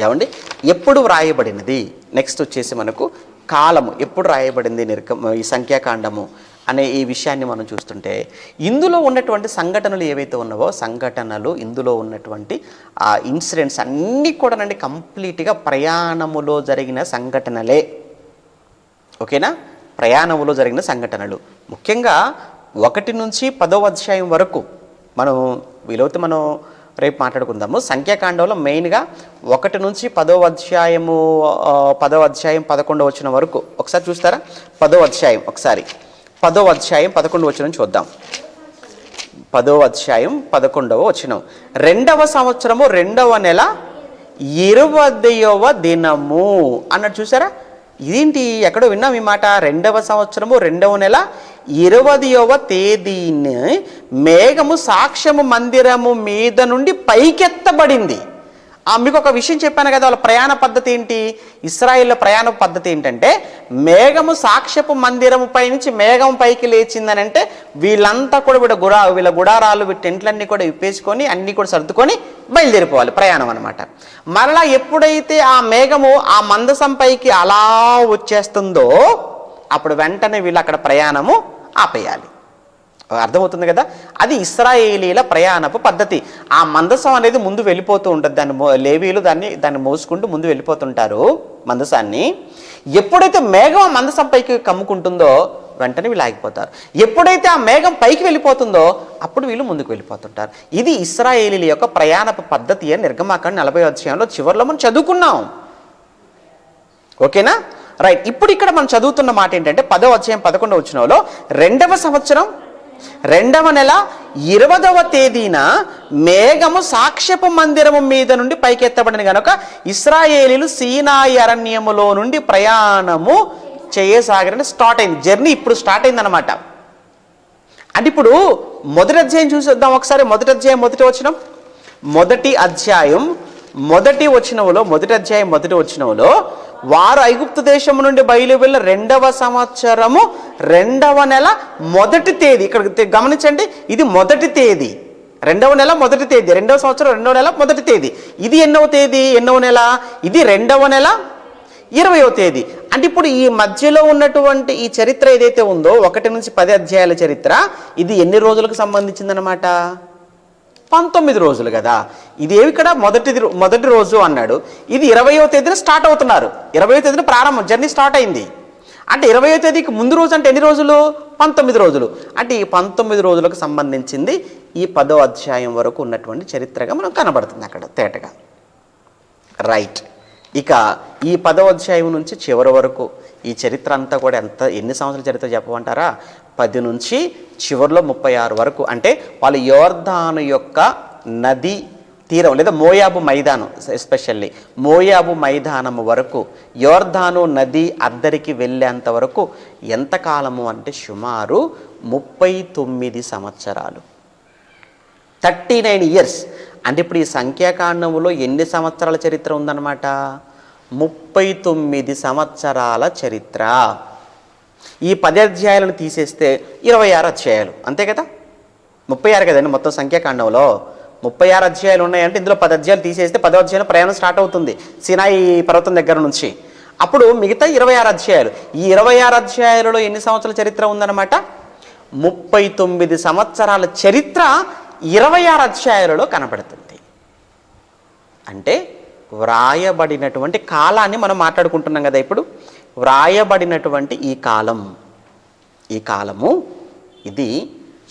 ఏమండి, ఎప్పుడు వ్రాయబడినది, నెక్స్ట్ వచ్చేసి మనకు కాలము ఎప్పుడు రాయబడింది ఈ సంఖ్యాకాండము అనే ఈ విషయాన్ని మనం చూస్తుంటే, ఇందులో ఉన్నటువంటి సంఘటనలు ఏవైతే ఉన్నావో సంఘటనలు, ఇందులో ఉన్నటువంటి ఆ ఇన్సిడెంట్స్ అన్నీ కూడా కంప్లీట్గా ప్రయాణములో జరిగిన సంఘటనలే. ఓకేనా, ప్రయాణములో జరిగిన సంఘటనలు. ముఖ్యంగా 1 నుంచి 10వ అధ్యాయం వరకు మనం వీలైతే మనం రేపు మాట్లాడుకుందాము. సంఖ్యాకాండంలో మెయిన్గా 1 నుంచి 10వ అధ్యాయము 10వ అధ్యాయం 11వ వచనం వరకు ఒకసారి చూస్తారా? 10వ అధ్యాయం ఒకసారి 10వ అధ్యాయం 11వ వచనం చూద్దాం. 10వ అధ్యాయం 11వ వచనం, 2వ సంవత్సరము 2వ నెల 20వ దినము అన్నట్టు చూసారా? ఇదేంటి, ఎక్కడో విన్నాం ఈ మాట. 2వ సంవత్సరము 2వ నెల 20వ తేదీని మేఘము సాక్ష్యము మందిరము మీద నుండి పైకెత్తబడింది. మీకు ఒక విషయం చెప్పాను కదా, వాళ్ళ ప్రయాణ పద్ధతి ఏంటి, ఇశ్రాయేళ్ల ప్రయాణ పద్ధతి ఏంటంటే మేఘము సాక్ష్యపు మందిరము పై నుంచి మేఘం పైకి లేచిందని అంటే వీళ్ళంతా కూడా వీళ్ళ గుడారాలు టెంట్లన్నీ కూడా విప్పేసుకొని అన్నీ కూడా సర్దుకొని బయలుదేరిపోవాలి, ప్రయాణం అనమాట. మరలా ఎప్పుడైతే ఆ మేఘము ఆ మందసం పైకి అలా వచ్చేస్తుందో అప్పుడు వెంటనే వీళ్ళు అక్కడ ప్రయాణము ఆపేయాలి. అర్థమవుతుంది కదా, అది ఇశ్రాయేలీల ప్రయాణపు పద్ధతి. ఆ మందసం అనేది ముందు వెళ్ళిపోతూ ఉంటుంది, లేవీయులు దాన్ని మోసుకుంటూ ముందు వెళ్ళిపోతుంటారు మందసాన్ని. ఎప్పుడైతే మేఘం ఆ మందసం పైకి కమ్ముకుంటుందో వెంటనే వీళ్ళు ఆగిపోతారు. ఎప్పుడైతే ఆ మేఘం పైకి వెళ్ళిపోతుందో అప్పుడు వీళ్ళు ముందుకు వెళ్ళిపోతుంటారు. ఇది ఇశ్రాయేలీల యొక్క ప్రయాణపు పద్ధతి అని నిర్గమాకాండం 40వ అధ్యాయంలో చివరిలో మనం చదువుకున్నాం. ఓకేనా, రైట్. ఇప్పుడు ఇక్కడ మనం చదువుతున్న మాట ఏంటంటే 10వ అధ్యాయం 11వ వచనంలో 2వ సంవత్సరం 2వ నెల 20వ తేదీన మేఘము సాక్ష్యపు మందిరము మీద నుండి పైకెత్తబడిన గనుక ఇశ్రాయేలీలు సీనాయి అరణ్యములో నుండి ప్రయాణము చేయసాగారని స్టార్ట్ అయింది. జర్నీ ఇప్పుడు స్టార్ట్ అయింది అనమాట. అంటే ఇప్పుడు మొదటి అధ్యాయం చూసేద్దాం ఒకసారి. మొదటి అధ్యాయం 1వ వచనం, మొదటి అధ్యాయం 1వ వచనంలో వారు ఐగుప్తు దేశం నుండి బయలు వెళ్ళిన 2వ సంవత్సరము 2వ నెల 1వ తేదీ. ఇక్కడ గమనించండి, ఇది మొదటి తేదీ, 2వ నెల 1వ తేదీ, 2వ సంవత్సరం 2వ నెల 1వ తేదీ. ఇది ఎన్నవ తేదీ, ఎన్నవ నెల, ఇది 2వ నెల 20వ తేదీ. అంటే ఇప్పుడు ఈ మధ్యలో ఉన్నటువంటి ఈ చరిత్ర ఏదైతే ఉందో 1 నుంచి 10 అధ్యాయాల చరిత్ర, ఇది ఎన్ని రోజులకు సంబంధించిందనమాట? 19 రోజులు కదా. ఇదేవి ఇక్కడ మొదటి రోజు అన్నాడు, ఇది 20వ తేదీన స్టార్ట్ అవుతున్నారు. 20వ తేదీన ప్రారంభం, జర్నీ స్టార్ట్ అయింది. అంటే 20వ తేదీకి ముందు రోజు అంటే ఎన్ని రోజులు? 19 రోజులు. అంటే ఈ 19 రోజులకు సంబంధించింది ఈ 10వ అధ్యాయం వరకు ఉన్నటువంటి చరిత్రగా మనం కనబడుతుంది అక్కడ తేటగా. రైట్. ఇక ఈ 10వ అధ్యాయం నుంచి చివరి వరకు ఈ చరిత్ర అంతా కూడా ఎన్ని సంవత్సరాల చరిత్ర చెప్పమంటారా? 10 నుంచి చివరిలో 36 వరకు. అంటే వాళ్ళు యోర్దాను యొక్క నది తీరం లేదా మోయాబు మైదానం, ఎస్పెషల్లీ మోయాబు మైదానం వరకు, యోర్దాను నది అద్దరికి వెళ్ళేంత వరకు ఎంతకాలము అంటే సుమారు 39 సంవత్సరాలు, 39 ఇయర్స్. అంటే ఇప్పుడు ఈ సంఖ్యాకాండంలో ఎన్ని సంవత్సరాల చరిత్ర ఉందన్నమాట? 39 సంవత్సరాల చరిత్ర. ఈ 10 అధ్యాయాలను తీసేస్తే 26 అధ్యాయాలు, అంతే కదా? 36 కదండి మొత్తం సంఖ్యాకాండంలో. 36 అధ్యాయాలు ఉన్నాయంటే ఇందులో 10 అధ్యాయాలు తీసేస్తే 10వ అధ్యాయం ప్రయాణం స్టార్ట్ అవుతుంది సినాయి పర్వతం దగ్గర నుంచి. అప్పుడు మిగతా 26 అధ్యాయాలు. ఈ 26 అధ్యాయాలలో ఎన్ని సంవత్సరాల చరిత్ర ఉందన్నమాట? 39 సంవత్సరాల చరిత్ర 26 అధ్యాయాలలో కనబడుతుంది. అంటే వ్రాయబడినటువంటి కాలాన్ని మనం మాట్లాడుకుంటున్నాం కదా ఇప్పుడు. వ్రాయబడినటువంటి ఈ కాలము ఇది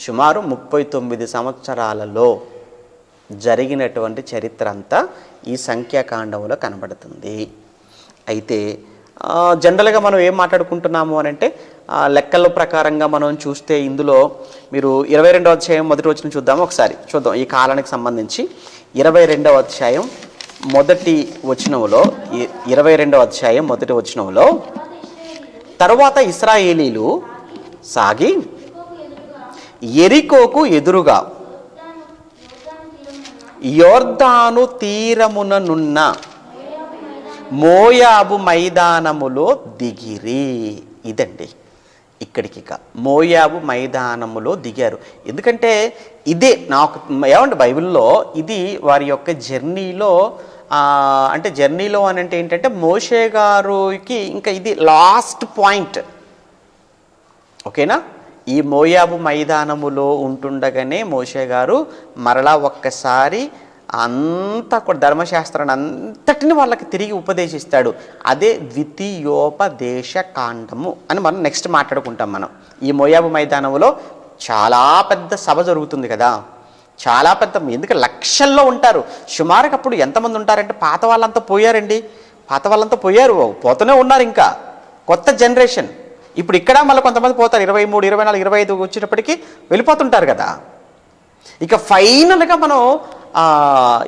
సుమారు 39 సంవత్సరాలలో జరిగినటువంటి చరిత్ర అంతా ఈ సంఖ్యాకాండంలో కనబడుతుంది. అయితే జనరల్గా మనం ఏం మాట్లాడుకుంటున్నాము అని అంటే లెక్కల ప్రకారంగా మనం చూస్తే ఇందులో మీరు 22వ అధ్యాయం 1వ వచనం చూద్దాము ఒకసారి. చూద్దాం ఈ కాలానికి సంబంధించి. 22వ అధ్యాయం 1వ వచనంలో 22వ అధ్యాయం 1వ వచనంలో తరువాత ఇశ్రాయేలీలు సాగి యెరికోకు ఎదురుగా యొర్దాను తీరముననున్న మోయాబు మైదానములో దిగిరి. ఇదండి ఇక్కడికి మోయాబు మైదానములో దిగారు. ఎందుకంటే ఇదే నాకు ఏమంటే బైబిల్లో ఇది వారి యొక్క జర్నీలో, అంటే జర్నీలో అని అంటే ఏంటంటే మోషే గారికి ఇంకా ఇది లాస్ట్ పాయింట్. ఓకేనా? ఈ మోయాబు మైదానములో ఉంటుండగానే మోషే గారు మరలా ఒక్కసారి అంతా కూడా ధర్మశాస్త్రాన్ని అంతటిని వాళ్ళకి తిరిగి ఉపదేశిస్తాడు. అదే ద్వితీయోపదేశ కాండము అని మనం నెక్స్ట్ మాట్లాడుకుంటాం. మనం ఈ మోయాబు మైదానంలో చాలా పెద్ద సభ జరుగుతుంది కదా, చాలా పెద్ద, ఎందుకంటే లక్షల్లో ఉంటారు. సుమారుగా అప్పుడు ఎంతమంది ఉంటారంటే పాత వాళ్ళంతా పోయారండి, పాత వాళ్ళంతా పోయారు, పోతూనే ఉన్నారు. ఇంకా కొత్త జనరేషన్ ఇప్పుడు ఇక్కడ మళ్ళీ కొంతమంది పోతారు, 23, 24, 25 వచ్చేటప్పటికి వెళ్ళిపోతుంటారు కదా. ఇక ఫైనల్గా మనం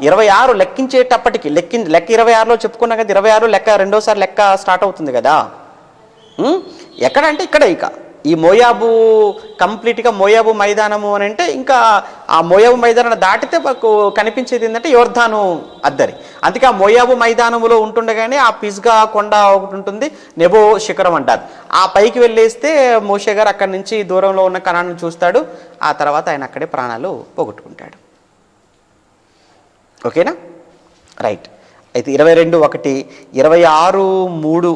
26 లెక్కించేటప్పటికి లెక్క 26లో చెప్పుకున్నాం కదా, 26 లెక్క రెండోసారి లెక్క స్టార్ట్ అవుతుంది కదా. ఎక్కడంటే ఇక్కడ ఇక ఈ మోయాబు కంప్లీట్గా మోయాబు మైదానము అని అంటే ఇంకా ఆ మోయాబు మైదానం దాటితే మాకు కనిపించేది ఏంటంటే యోర్దాను అద్దరి. అందుకే ఆ మోయాబు మైదానములో ఉంటుండగానే ఆ పిస్గా కొండ ఒకటి ఉంటుంది, నెబో శిఖరం అంటారు. ఆ పైకి వెళ్ళేస్తే మోషే గారు అక్కడి నుంచి దూరంలో ఉన్న కణాన్ని చూస్తాడు. ఆ తర్వాత ఆయన అక్కడే ప్రాణాలు పోగొట్టుకుంటాడు. ఓకేనా? రైట్. అయితే 22:1, 26:3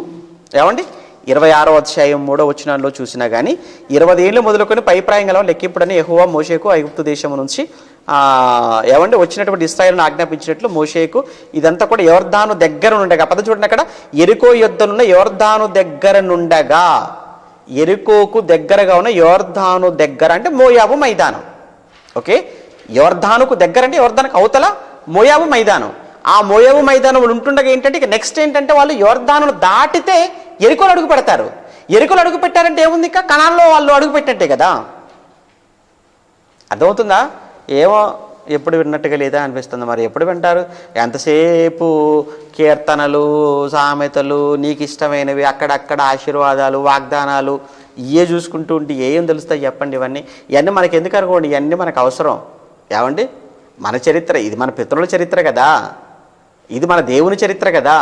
ఏమండి 26వ అధ్యాయం 3వ వచనంలో చూసినా కానీ 20 ఏళ్ళు మొదలుకొని పైప్రాయం గల లెక్కింపుడని యెహోవా మోషేకు ఐగుప్తు దేశం నుంచి ఏమంటే వచ్చినటువంటి ఇశ్రాయేలును ఆజ్ఞాపించినట్లు మోషేకు ఇదంతా కూడా యోర్దాను దగ్గర నుండగా, పద చూడండి అక్కడ, యెరికో యొద్దనున్న యోర్దాను దగ్గర నుండగా, యెరికోకు దగ్గరగా ఉన్న యోర్దాను దగ్గర అంటే మోయాబు మైదానం. ఓకే, యోర్దానుకు దగ్గర అంటే యోర్దానుకు అవతల మోయాబు మైదానం. ఆ మోయాబు మైదానం ఉంటుండగా ఏంటంటే ఇక నెక్స్ట్ ఏంటంటే వాళ్ళు యోర్దానును దాటితే యెరికోలో అడుగు పెడతారు. యెరికోలో అడుగు పెట్టారంటే ఏముంది, ఇంకా కనాన్లో వాళ్ళు అడుగు పెట్టినట్టే కదా. అర్థమవుతుందా? ఏమో ఎప్పుడు విన్నట్టుగా లేదా అనిపిస్తుంది. మరి ఎప్పుడు వింటారు? ఎంతసేపు కీర్తనలు, సామెతలు, నీకు ఇష్టమైనవి, అక్కడక్కడ ఆశీర్వాదాలు, వాగ్దానాలు ఇవే చూసుకుంటూ ఉంటే ఏం తెలుస్తాయి చెప్పండి? ఇవన్నీ మనకి ఎందుకు అనుకోండి, ఇవన్నీ మనకు అవసరం. ఏమండి, మన చరిత్ర ఇది, మన పితరుల చరిత్ర కదా, ఇది మన దేవుని చరిత్ర కదా.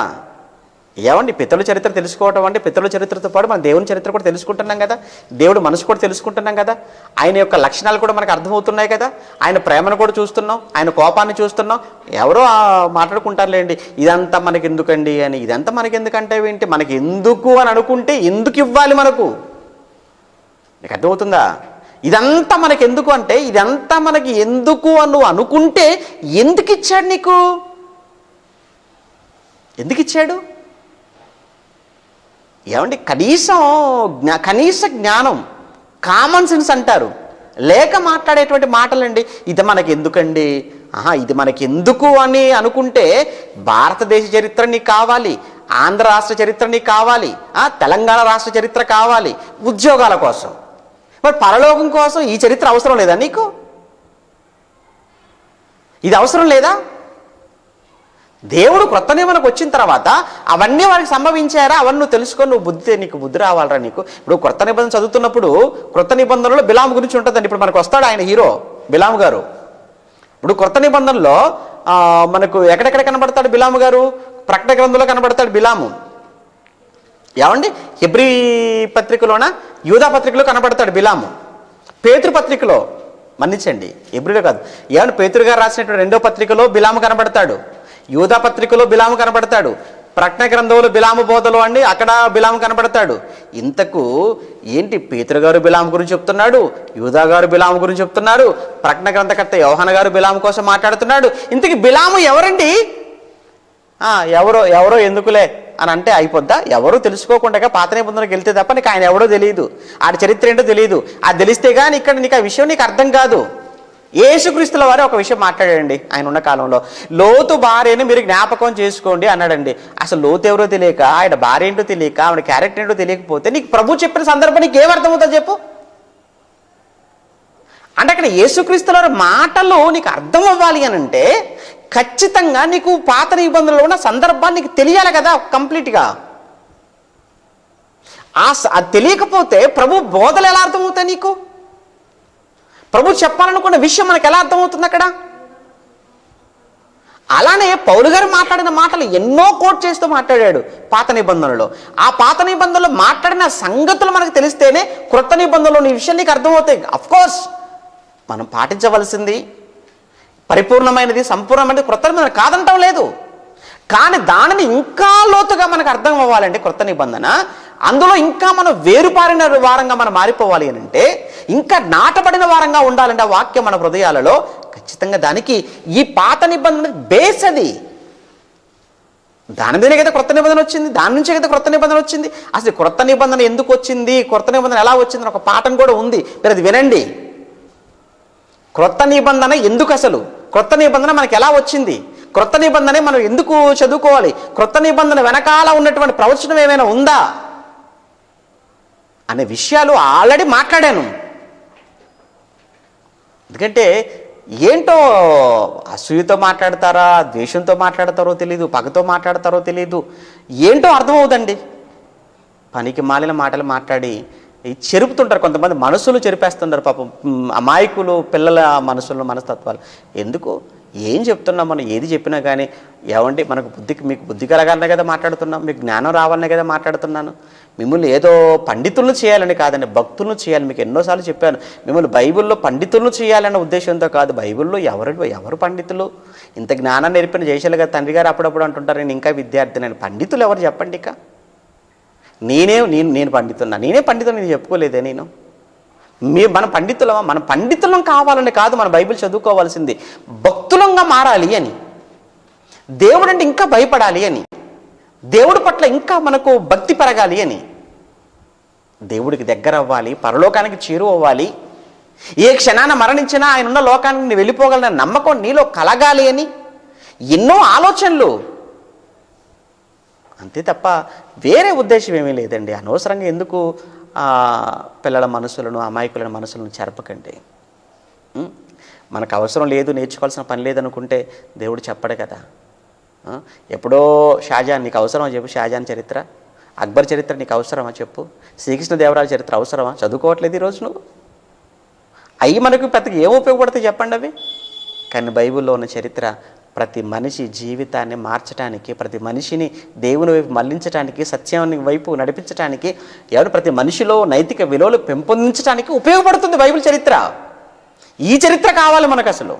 ఏమండి, పితరుల చరిత్ర తెలుసుకోవటం అంటే పితరుల చరిత్రతో పాటు మన దేవుని చరిత్ర కూడా తెలుసుకుంటున్నాం కదా, దేవుడు మనసు కూడా తెలుసుకుంటున్నాం కదా, ఆయన యొక్క లక్షణాలు కూడా మనకు అర్థమవుతున్నాయి కదా, ఆయన ప్రేమను కూడా చూస్తున్నాం, ఆయన కోపాన్ని చూస్తున్నాం. ఎవరో మాట్లాడుకుంటారులేండి ఇదంతా మనకి ఎందుకండి అని. ఇదంతా మనకి ఎందుకంటే ఏంటి, మనకి ఎందుకు అని అనుకుంటే ఎందుకు ఇవ్వాలి మనకు? నీకు అర్థమవుతుందా? ఇదంతా మనకి ఎందుకు అంటే, ఇదంతా మనకి ఎందుకు అని నువ్వు అనుకుంటే ఎందుకు ఇచ్చాడు నీకు? ఎందుకు ఇచ్చాడు? ఏమండి, కనీస జ్ఞానం, కామన్ సెన్స్ అంటారు, లేక మాట్లాడేటువంటి మాటలండి. ఇది మనకి ఎందుకండి, ఇది మనకి ఎందుకు అని అనుకుంటే భారతదేశ చరిత్ర నీకు కావాలి, ఆంధ్ర రాష్ట్ర చరిత్ర నీకు కావాలి, తెలంగాణ రాష్ట్ర చరిత్ర కావాలి, ఉద్యోగాల కోసం. మరి పరలోకం కోసం ఈ చరిత్ర అవసరం లేదా నీకు? ఇది అవసరం లేదా? దేవుడు క్రొత్త నిబంధనకు వచ్చిన తర్వాత అవన్నీ వారికి సంభవించారా, అవన్నీ నువ్వు తెలుసుకొని నువ్వు నీకు బుద్ధి రావాలరా నీకు. ఇప్పుడు క్రొత్త నిబంధన చదువుతున్నప్పుడు క్రొత్త నిబంధనలో బిలాము గురించి ఉంటుందండి. ఇప్పుడు మనకు వస్తాడు ఆయన హీరో బిలాము గారు. ఇప్పుడు క్రొత్త నిబంధనలో మనకు ఎక్కడెక్కడ కనబడతాడు బిలాము గారు? ప్రకటన గ్రంథంలో కనబడతాడు బిలాము. ఏమండి, హెబ్రీ పత్రికలోన, యూదా పత్రికలో కనబడతాడు బిలాము. పేతురు పత్రికలో, మన్నించండి హెబ్రీలో కాదు, ఏమన్నా పేతురు గారు రాసినటువంటి 2వ పత్రికలో బిలాము కనబడతాడు, యూదా పత్రికలో బిలాము కనబడతాడు, ప్రకటన గ్రంథంలో బిలాము బోధలు అండి అక్కడ బిలాము కనబడతాడు. ఇంతకు ఏంటి, పేతురు గారు బిలాము గురించి చెప్తున్నాడు, యూదా గారు బిలాము గురించి చెప్తున్నారు, ప్రకటన గ్రంథకర్త యోహాను గారు బిలాము కోసం మాట్లాడుతున్నాడు. ఇంతకు బిలాము ఎవరండి? ఎవరో ఎందుకులే అని అంటే అయిపోద్దా? ఎవరో తెలుసుకోకుండా పాత నిబంధనలకు వెళ్తే తప్ప నీకు ఆయన ఎవడో తెలియదు, ఆడి చరిత్ర ఏంటో తెలియదు. అది తెలిస్తే కానీ ఇక్కడ నీకు ఆ విషయం నీకు అర్థం కాదు. యేసుక్రీస్తుల వారు ఒక విషయం మాట్లాడాడండి ఆయన ఉన్న కాలంలో. లోతు భార్యని మీరు జ్ఞాపకం చేసుకోండి అన్నాడండి. అసలు లోతు ఎవరో తెలియక, ఆయన భార్య ఏంటో తెలియక, ఆవిడ క్యారెక్టర్ ఏంటో తెలియకపోతే నీకు ప్రభు చెప్పిన సందర్భం నీకు ఏమర్థమవుతుంది చెప్పు? అంటే అక్కడ యేసుక్రీస్తుల వారి మాటలు నీకు అర్థం అవ్వాలి అని అంటే ఖచ్చితంగా నీకు పాత నిబంధనలో ఉన్న సందర్భాన్ని నీకు తెలియాలి కదా కంప్లీట్గా. అది తెలియకపోతే ప్రభు బోధలు ఎలా అర్థమవుతాయి నీకు? ప్రభు చెప్పాలనుకున్న విషయం మనకు ఎలా అర్థమవుతుంది అక్కడ? అలానే పౌలు గారు మాట్లాడిన మాటలు ఎన్నో కోట్ చేస్తూ మాట్లాడాడు పాత నిబంధనలో. ఆ పాత నిబంధనలో మాట్లాడిన సంగతులు మనకు తెలిస్తేనే క్రొత్త నిబంధనలో ఈ విషయం నీకు అర్థమవుతాయి. అఫ్కోర్స్ మనం పాటించవలసింది పరిపూర్ణమైనది, సంపూర్ణమైనది క్రొత్త నిబంధన కాదంటం లేదు. కానీ దానిని ఇంకా లోతుగా మనకు అర్థం అవ్వాలంటే క్రొత్త నిబంధన, అందులో ఇంకా మనం వేరుపారిన వారంగా మనం మారిపోవాలి అని అంటే, ఇంకా నాటబడిన వారంగా ఉండాలంటే ఆ వాక్యం మన హృదయాలలో, ఖచ్చితంగా దానికి ఈ పాత నిబంధన బేస్ అది. దాని మీదనే కదా క్రొత్త నిబంధన వచ్చింది, దాని నుంచే కదా క్రొత్త నిబంధన వచ్చింది. అసలు క్రొత్త నిబంధన ఎందుకు వచ్చింది, క్రొత్త నిబంధన ఎలా వచ్చిందని ఒక పాఠం కూడా ఉంది, మీరు అది వినండి. క్రొత్త నిబంధన ఎందుకు, అసలు క్రొత్త నిబంధన మనకి ఎలా వచ్చింది, క్రొత్త నిబంధన మనం ఎందుకు చదువుకోవాలి, క్రొత్త నిబంధన వెనకాల ఉన్నటువంటి ప్రవచనం ఏమైనా ఉందా అనే విషయాలు ఆల్రెడీ మాట్లాడాను. ఎందుకంటే ఏంటో అసూయతో మాట్లాడతారా, ద్వేషంతో మాట్లాడతారో తెలియదు, పగతో మాట్లాడతారో తెలియదు, ఏంటో అర్థమవుదండి. పనికి మాలిన మాటలు మాట్లాడి చెరుపుతుంటారు కొంతమంది, మనసులు చెరిపేస్తుంటారు పాపం. అమాయకులు పిల్లల మనసుల్లో మనస్తత్వాలు ఎందుకు, ఏం చెప్తున్నాం మనం, ఏది చెప్పినా కానీ ఏమంటే మనకు మీకు బుద్ధి కలగాలనే కదా మాట్లాడుతున్నాం, మీకు జ్ఞానం రావాలనే కదా మాట్లాడుతున్నాను. మిమ్మల్ని ఏదో పండితులను చేయాలని కాదండి, భక్తులను చేయాలి. మీకు ఎన్నోసార్లు చెప్పాను, మిమ్మల్ని బైబిల్లో పండితులను చేయాలన్న ఉద్దేశంతో కాదు. బైబిల్లో ఎవరు పండితులు, ఇంత జ్ఞానాన్ని నేర్పిన జయశైల గారు తండ్రి గారు అప్పుడప్పుడు అంటుంటారు, నేను ఇంకా విద్యార్థిని. పండితులు ఎవరు చెప్పండి? ఇక నేను పండితున్నా, నేనే పండితులు నేను చెప్పుకోలేదే. మనం పండితులమా? మనం పండితులం కావాలని కాదు మన బైబిల్ చదువుకోవాల్సింది, భక్తులంగా మారాలి అని, దేవుడు అంటే ఇంకా భయపడాలి అని, దేవుడి పట్ల ఇంకా మనకు భక్తి పెరగాలి అని, దేవుడికి దగ్గర అవ్వాలి, పరలోకానికి చేరువవ్వాలి, ఏ క్షణాన మరణించినా ఆయన ఉన్న లోకానికి వెళ్ళిపోగలనని నమ్మకం నీలో కలగాలి అని ఎన్నో ఆలోచనలు. అంతే తప్ప వేరే ఉద్దేశం ఏమీ లేదండి. అనవసరంగా ఎందుకు పిల్లల మనసులను, అమాయకుల మనసులను చెరపకండి. మనకు అవసరం లేదు, నేర్చుకోవాల్సిన పని లేదనుకుంటే దేవుడు చెప్పడు కదా. ఎప్పుడో షాజహాన్ నీకు అవసరమా చెప్పు, షాజహాన్ చరిత్ర, అక్బర్ చరిత్ర నీకు అవసరమా చెప్పు, శ్రీకృష్ణదేవరాయల చరిత్ర అవసరమా? చదువుకోవట్లేదు ఈరోజు నువ్వు. అవి మనకు పెద్దగా ఏం ఉపయోగపడతాయి చెప్పండి అవి. కానీ బైబిల్లో ఉన్న చరిత్ర ప్రతి మనిషి జీవితాన్ని మార్చడానికి, ప్రతి మనిషిని దేవుని వైపు మళ్లించడానికి, సత్యాన్ని వైపు నడిపించడానికి, ప్రతి మనిషిలో నైతిక విలువలు పెంపొందించడానికి ఉపయోగపడుతుంది బైబిల్ చరిత్ర. ఈ చరిత్ర కావాలి మనకు. అసలు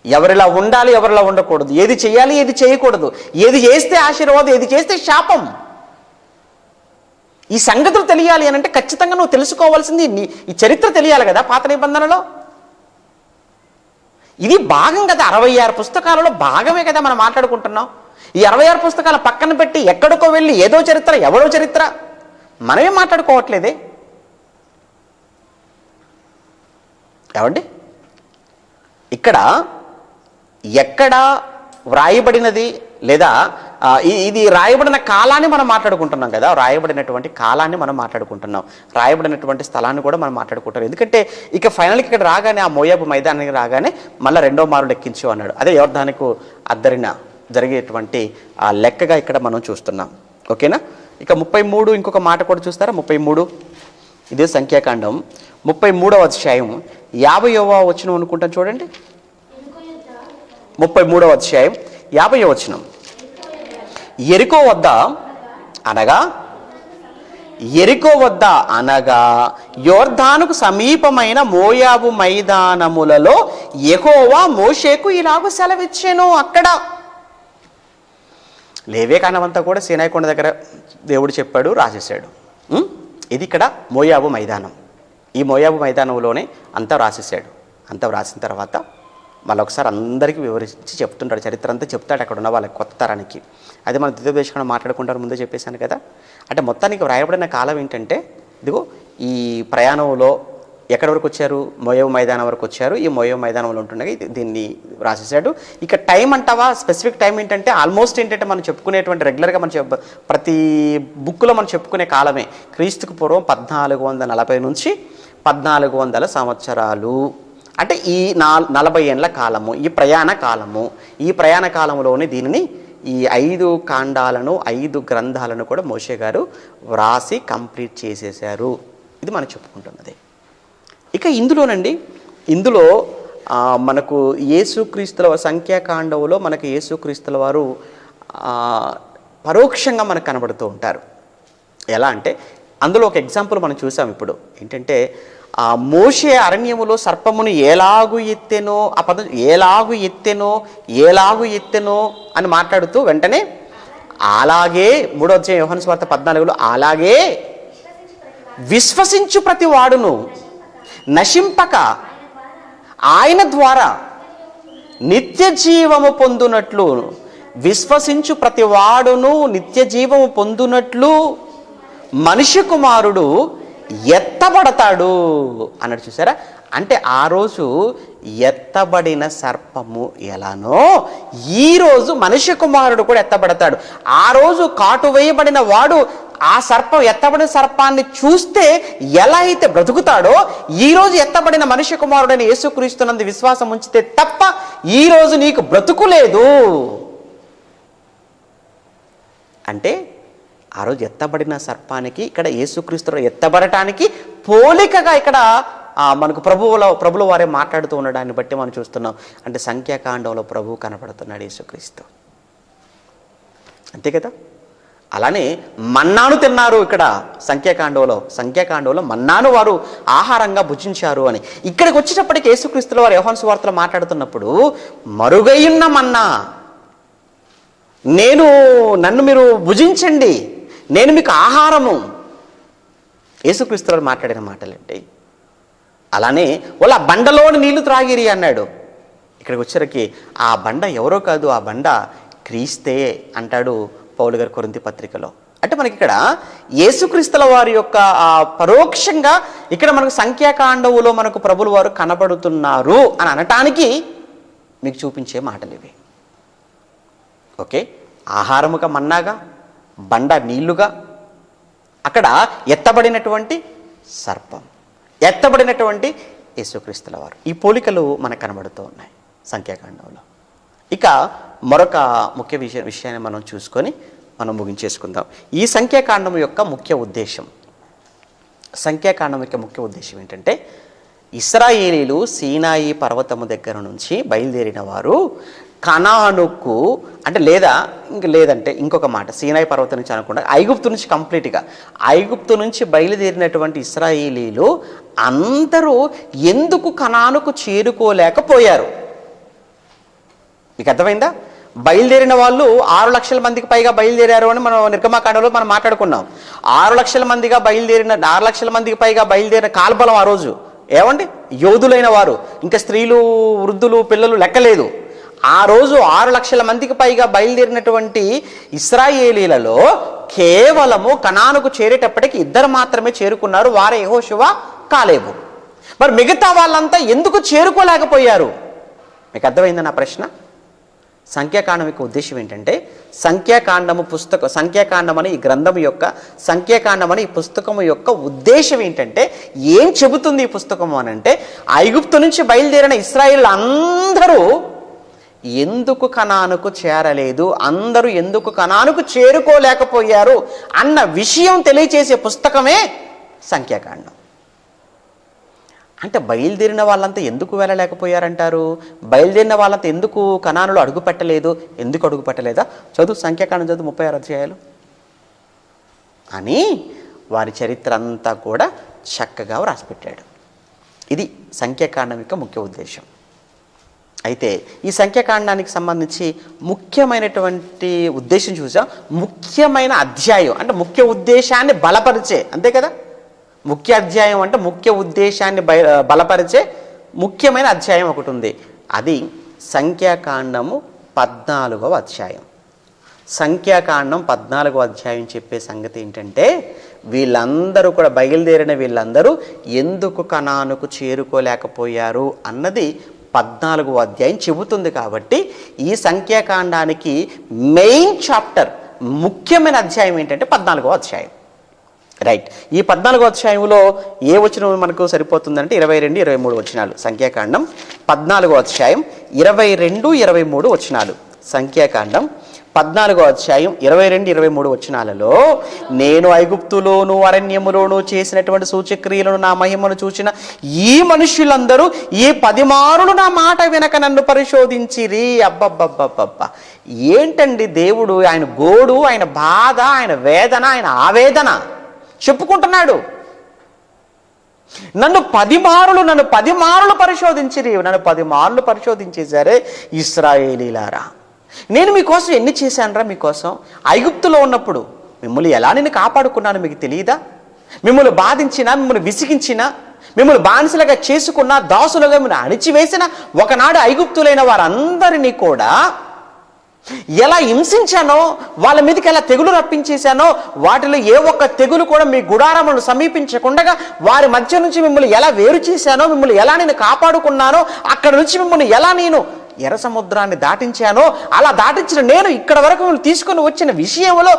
ఎవరిలా ఉండాలి, ఎవరిలా ఉండకూడదు, ఏది చేయాలి, ఏది చేయకూడదు, ఏది చేస్తే ఆశీర్వాదం, ఏది చేస్తే శాపం, ఈ సంగతులు తెలియాలి అని అంటే ఖచ్చితంగా నువ్వు తెలుసుకోవాల్సింది ఈ చరిత్ర తెలియాలి కదా. పాత నిబంధనలో ఇది భాగం కదా, 66 పుస్తకాలలో భాగమే కదా మనం మాట్లాడుకుంటున్నాం. ఈ 66 పుస్తకాల పక్కన పెట్టి ఎక్కడికో వెళ్ళి ఏదో చరిత్ర, ఎవడో చరిత్ర మనమే మాట్లాడుకోవట్లేదే. ఏమండి, ఇక్కడ ఎక్కడ వ్రాయబడినది లేదా ఇది రాయబడిన కాలాన్ని మనం మాట్లాడుకుంటున్నాం కదా, రాయబడినటువంటి కాలాన్ని మనం మాట్లాడుకుంటున్నాం, రాయబడినటువంటి స్థలాన్ని కూడా మనం మాట్లాడుకుంటాం. ఎందుకంటే ఇక ఫైనల్కి ఇక్కడ రాగానే, ఆ మోయాబు మైదానానికి రాగానే మళ్ళీ 2వ మారు లెక్కించు అన్నాడు. అదే యోర్దానుకు అద్దరిన జరిగేటువంటి ఆ లెక్కగా ఇక్కడ మనం చూస్తున్నాం. ఓకేనా? ఇక 33 ఇంకొక మాట కూడా చూస్తారా? 33 ఇదే సంఖ్యాకాండం 33వ అధ్యాయం 50వ వచనం అనుకుంటాను చూడండి. 33వ అధ్యాయం 50వ వచనం. ఎరికో వద్ద అనగా యోర్దానుకు సమీపమైన మోయాబు మైదానములలో యెహోవా మోషేకు ఇలాగ సెలవిచ్చెను. అక్కడ లేవేకాండమంతా కూడా సీనాయి కొండ దగ్గర దేవుడు చెప్పాడు, రాసేసాడు. ఇది ఇక్కడ మోయాబు మైదానం. ఈ మోయాబు మైదానంలోనే అంతా రాసేసాడు. అంతా రాసిన తర్వాత మళ్ళీ ఒకసారి అందరికీ వివరించి చెప్తుంటాడు, చరిత్ర అంతా చెప్తాడు అక్కడ ఉన్న వాళ్ళకి, కొత్త తరానికి. అదే మనం ద్వితీయోపదేశకాండం మాట్లాడుకుంటారు, ముందే చెప్పేశాను కదా. అంటే మొత్తానికి వ్రాయబడిన కాలం ఏంటంటే, ఇదిగో ఈ ప్రయాణంలో ఎక్కడి వరకు వచ్చారు, మోయాబు మైదానం వరకు వచ్చారు. ఈ మోయాబు మైదానంలో ఉంటుండగా దీన్ని రాసేసాడు. ఇక టైం అంటావా, స్పెసిఫిక్ టైం ఏంటంటే ఆల్మోస్ట్ ఏంటంటే మనం చెప్పుకునేటువంటి రెగ్యులర్గా మనం ప్రతి బుక్లో మనం చెప్పుకునే కాలమే క్రీస్తుకు పూర్వం 1440 నుంచి 1400 సంవత్సరాలు. అంటే ఈ 40 ఏళ్ళ కాలము, ఈ ప్రయాణ కాలము. ఈ ప్రయాణ కాలంలోనే దీనిని ఈ 5 కాండాలను 5 గ్రంథాలను కూడా మోషే గారు వ్రాసి కంప్లీట్ చేసేశారు. ఇది మనం చెప్పుకుంటున్నది. ఇక ఇందులో మనకు యేసుక్రీస్తుల సంఖ్యాకాండంలో మనకు యేసుక్రీస్తుల వారు పరోక్షంగా మనకు కనబడుతూ ఉంటారు. ఎలా అంటే అందులో ఒక ఎగ్జాంపుల్ మనం చూసాం. ఇప్పుడు ఏంటంటే మోషే అరణ్యములో సర్పమును ఏలాగు ఎత్తెనో, ఆ పదం ఏలాగు ఎత్తెనో అని మాట్లాడుతూ వెంటనే అలాగే 3వ అధ్యాయం యోహాను సువార్త 14లో అలాగే విశ్వసించు ప్రతి వాడును నశింపక ఆయన ద్వారా నిత్య జీవము పొందునట్లు, విశ్వసించు ప్రతి వాడును నిత్య జీవము పొందునట్లు మనిషి కుమారుడు ఎత్తబడతాడు అన్నాడు. చూసారా? అంటే ఆ రోజు ఎత్తబడిన సర్పము ఎలానో ఈరోజు మనిషి కుమారుడు కూడా ఎత్తబడతాడు. ఆ రోజు కాటు వేయబడిన వాడు ఆ సర్పం, ఎత్తబడిన సర్పాన్ని చూస్తే ఎలా అయితే బ్రతుకుతాడో, ఈరోజు ఎత్తబడిన మనిషి కుమారుడైన యేసుక్రీస్తునందు విశ్వాసం ఉంచితే తప్ప ఈరోజు నీకు బ్రతుకు లేదు. అంటే ఆ రోజు ఎత్తబడిన సర్పానికి ఇక్కడ యేసుక్రీస్తు ఎత్తబడటానికి పోలికగా ఇక్కడ మనకు ప్రభువుల వారే మాట్లాడుతూ ఉండడాన్ని బట్టి మనం చూస్తున్నాం. అంటే సంఖ్యాకాండంలో ప్రభువు కనపడుతున్నాడు యేసుక్రీస్తు, అంతే కదా. అలానే మన్నాను తిన్నారు ఇక్కడ సంఖ్యాకాండంలో మన్నాను వారు ఆహారంగా భుజించారు అని. ఇక్కడికి వచ్చేటప్పటికి యేసుక్రీస్తుల వారు యోహాను సువార్తలో మాట్లాడుతున్నప్పుడు మరుగైన మన్నా, నన్ను మీరు భుజించండి, నేను మీకు ఆహారము, యేసుక్రీస్తు వారు మాట్లాడిన మాటలండి. అలానే వాళ్ళ బండలోని నీళ్లు త్రాగిరి అన్నాడు. ఇక్కడికి వచ్చరికి ఆ బండ ఎవరో కాదు, ఆ బండ క్రీస్తే అంటాడు పౌలు గారు కొరింథీ పత్రికలో. అంటే మనకి ఇక్కడ యేసుక్రీస్తుల వారి యొక్క పరోక్షంగా ఇక్కడ మనకు సంఖ్యాకాండవులో మనకు ప్రభులు వారు కనబడుతున్నారు అని అనటానికి మీకు చూపించే మాటలు ఇవి. ఓకే, ఆహారముగా మన్నాగా, బండ నీళ్లుగా, అక్కడ ఎత్తబడినటువంటి సర్పం, ఎత్తబడినటువంటి యేసుక్రీస్తుల వారు. ఈ పోలికలు మనకు కనబడుతూ ఉన్నాయి సంఖ్యాకాండంలో. ఇక మరొక ముఖ్య విషయాన్ని మనం చూసుకొని మనం ముగించేసుకుందాం. ఈ సంఖ్యాకాండం యొక్క ముఖ్య ఉద్దేశం ఏంటంటే, ఇశ్రాయేలీలు సీనాయి పర్వతము దగ్గర నుంచి బయలుదేరిన వారు కనానుకు, అంటే లేదంటే ఇంకొక మాట, సీనాయి పర్వతం నుంచి అనుకుండా ఐగుప్తు నుంచి కంప్లీట్గా ఐగుప్తు నుంచి బయలుదేరినటువంటి ఇశ్రాయేలీలు అందరూ ఎందుకు కనానుకు చేరుకోలేకపోయారు? మీకు అర్థమైందా? బయలుదేరిన వాళ్ళు 6 లక్షల మందికి పైగా బయలుదేరారు అని మనం నిర్గమాకాండంలో మనం మాట్లాడుకున్నాం. 6 లక్షల మందికి పైగా బయలుదేరిన కాల్బలం ఆ రోజు ఏమండి, యోధులైన వారు, ఇంకా స్త్రీలు, వృద్ధులు, పిల్లలు లెక్కలేదు. ఆ రోజు 6 లక్షల మందికి పైగా బయలుదేరినటువంటి ఇశ్రాయేలీలలో కేవలము కనానుకు చేరేటప్పటికి 2 మాత్రమే చేరుకున్నారు. వారే యెహోషువ, కాలేబు. మరి మిగతా వాళ్ళంతా ఎందుకు చేరుకోలేకపోయారు? మీకు అర్థమైంది నా ప్రశ్న? సంఖ్యాకాండం యొక్క ఉద్దేశం ఏంటంటే, సంఖ్యాకాండం అనే ఈ గ్రంథం యొక్క, సంఖ్యాకాండం అనే ఈ పుస్తకం యొక్క ఉద్దేశం ఏంటంటే, ఏం చెబుతుంది ఈ పుస్తకం అని అంటే, ఐగుప్తు నుంచి బయలుదేరిన ఇశ్రాయేలు అందరూ ఎందుకు కనానుకు చేరలేదు, అందరూ ఎందుకు కనానుకు చేరుకోలేకపోయారు అన్న విషయం తెలియచేసే పుస్తకమే సంఖ్యాకాండం. అంటే బయలుదేరిన వాళ్ళంతా ఎందుకు వెళ్ళలేకపోయారంటారు? బయలుదేరిన వాళ్ళంతా ఎందుకు కనానులో అడుగు పెట్టలేదు? ఎందుకు అడుగు పెట్టలేదా? సంఖ్యాకాండం 36 అధ్యాయాలు అని వారి చరిత్ర అంతా కూడా చక్కగా రాసిపెట్టాడు. ఇది సంఖ్యాకాండం యొక్క ముఖ్య ఉద్దేశం. అయితే ఈ సంఖ్యాకాండానికి సంబంధించి ముఖ్యమైనటువంటి ఉద్దేశం చూసాం. ముఖ్యమైన అధ్యాయం అంటే ముఖ్య ఉద్దేశాన్ని బలపరిచే, అంతే కదా. ముఖ్య అధ్యాయం అంటే ముఖ్య ఉద్దేశాన్ని బలపరిచే ముఖ్యమైన అధ్యాయం ఒకటి ఉంది. అది సంఖ్యాకాండము 14వ అధ్యాయం. సంఖ్యాకాండం 14వ అధ్యాయం చెప్పే సంగతి ఏంటంటే, వీళ్ళందరూ కూడా బయలుదేరిన వీళ్ళందరూ ఎందుకు కనానుకు చేరుకోలేకపోయారు అన్నది 14వ అధ్యాయం చెబుతుంది. కాబట్టి ఈ సంఖ్యాకాండానికి మెయిన్ చాప్టర్, ముఖ్యమైన అధ్యాయం ఏంటంటే 14వ అధ్యాయం. రైట్. ఈ 14వ అధ్యాయంలో ఏ వచనం మనకు సరిపోతుందంటే 22, 23 వచనాలు. సంఖ్యాకాండం 14వ అధ్యాయం 22, 23 వచనాలు. సంఖ్యాకాండం 14వ అధ్యాయం 22-23 వచనాలలో, నేను ఐగుప్తులోను అరణ్యములోను చేసినటువంటి సూచక్రియలను నా మహిమను చూసిన ఈ మనుష్యులందరూ ఈ 10 మారులు నా మాట వినక నన్ను పరిశోధించిరి. అబ్బబ్బబ్బబ్బబ్బ, ఏంటండి దేవుడు, ఆయన గోడు, ఆయన బాధ, ఆయన వేదన, ఆయన ఆవేదన చెప్పుకుంటున్నాడు. నన్ను 10 మారులు పరిశోధించిరి, నన్ను 10 మారులు పరిశోధించేశారే ఇశ్రాయేలీలారా. నేను మీకోసం ఎన్ని చేశానురా? మీకోసం ఐగుప్తులో ఉన్నప్పుడు మిమ్మల్ని ఎలా నేను కాపాడుకున్నాను మీకు తెలియదా? మిమ్మల్ని బాధించినా, మిమ్మల్ని విసిగించినా, మిమ్మల్ని బానిసలుగా చేసుకున్నా, దాసులుగా మిమ్మల్ని అణిచివేసిన, ఒకనాడు ఐగుప్తులైన వారందరినీ కూడా ఎలా హింసించానో, వాళ్ళ మీదకి ఎలా తెగులు రప్పించేశానో, వాటిలో ఏ ఒక్క తెగులు కూడా మీ గుడారములను సమీపించకుండా వారి మధ్య నుంచి మిమ్మల్ని ఎలా వేరు చేశానో, మిమ్మల్ని ఎలా నేను కాపాడుకున్నానో, అక్కడ నుంచి మిమ్మల్ని ఎలా నేను ఎర్ర సముద్రాన్ని దాటించానో, అలా దాటించిన నేను ఇక్కడ వరకు మిమ్మల్ని తీసుకొని వచ్చిన విషయంలో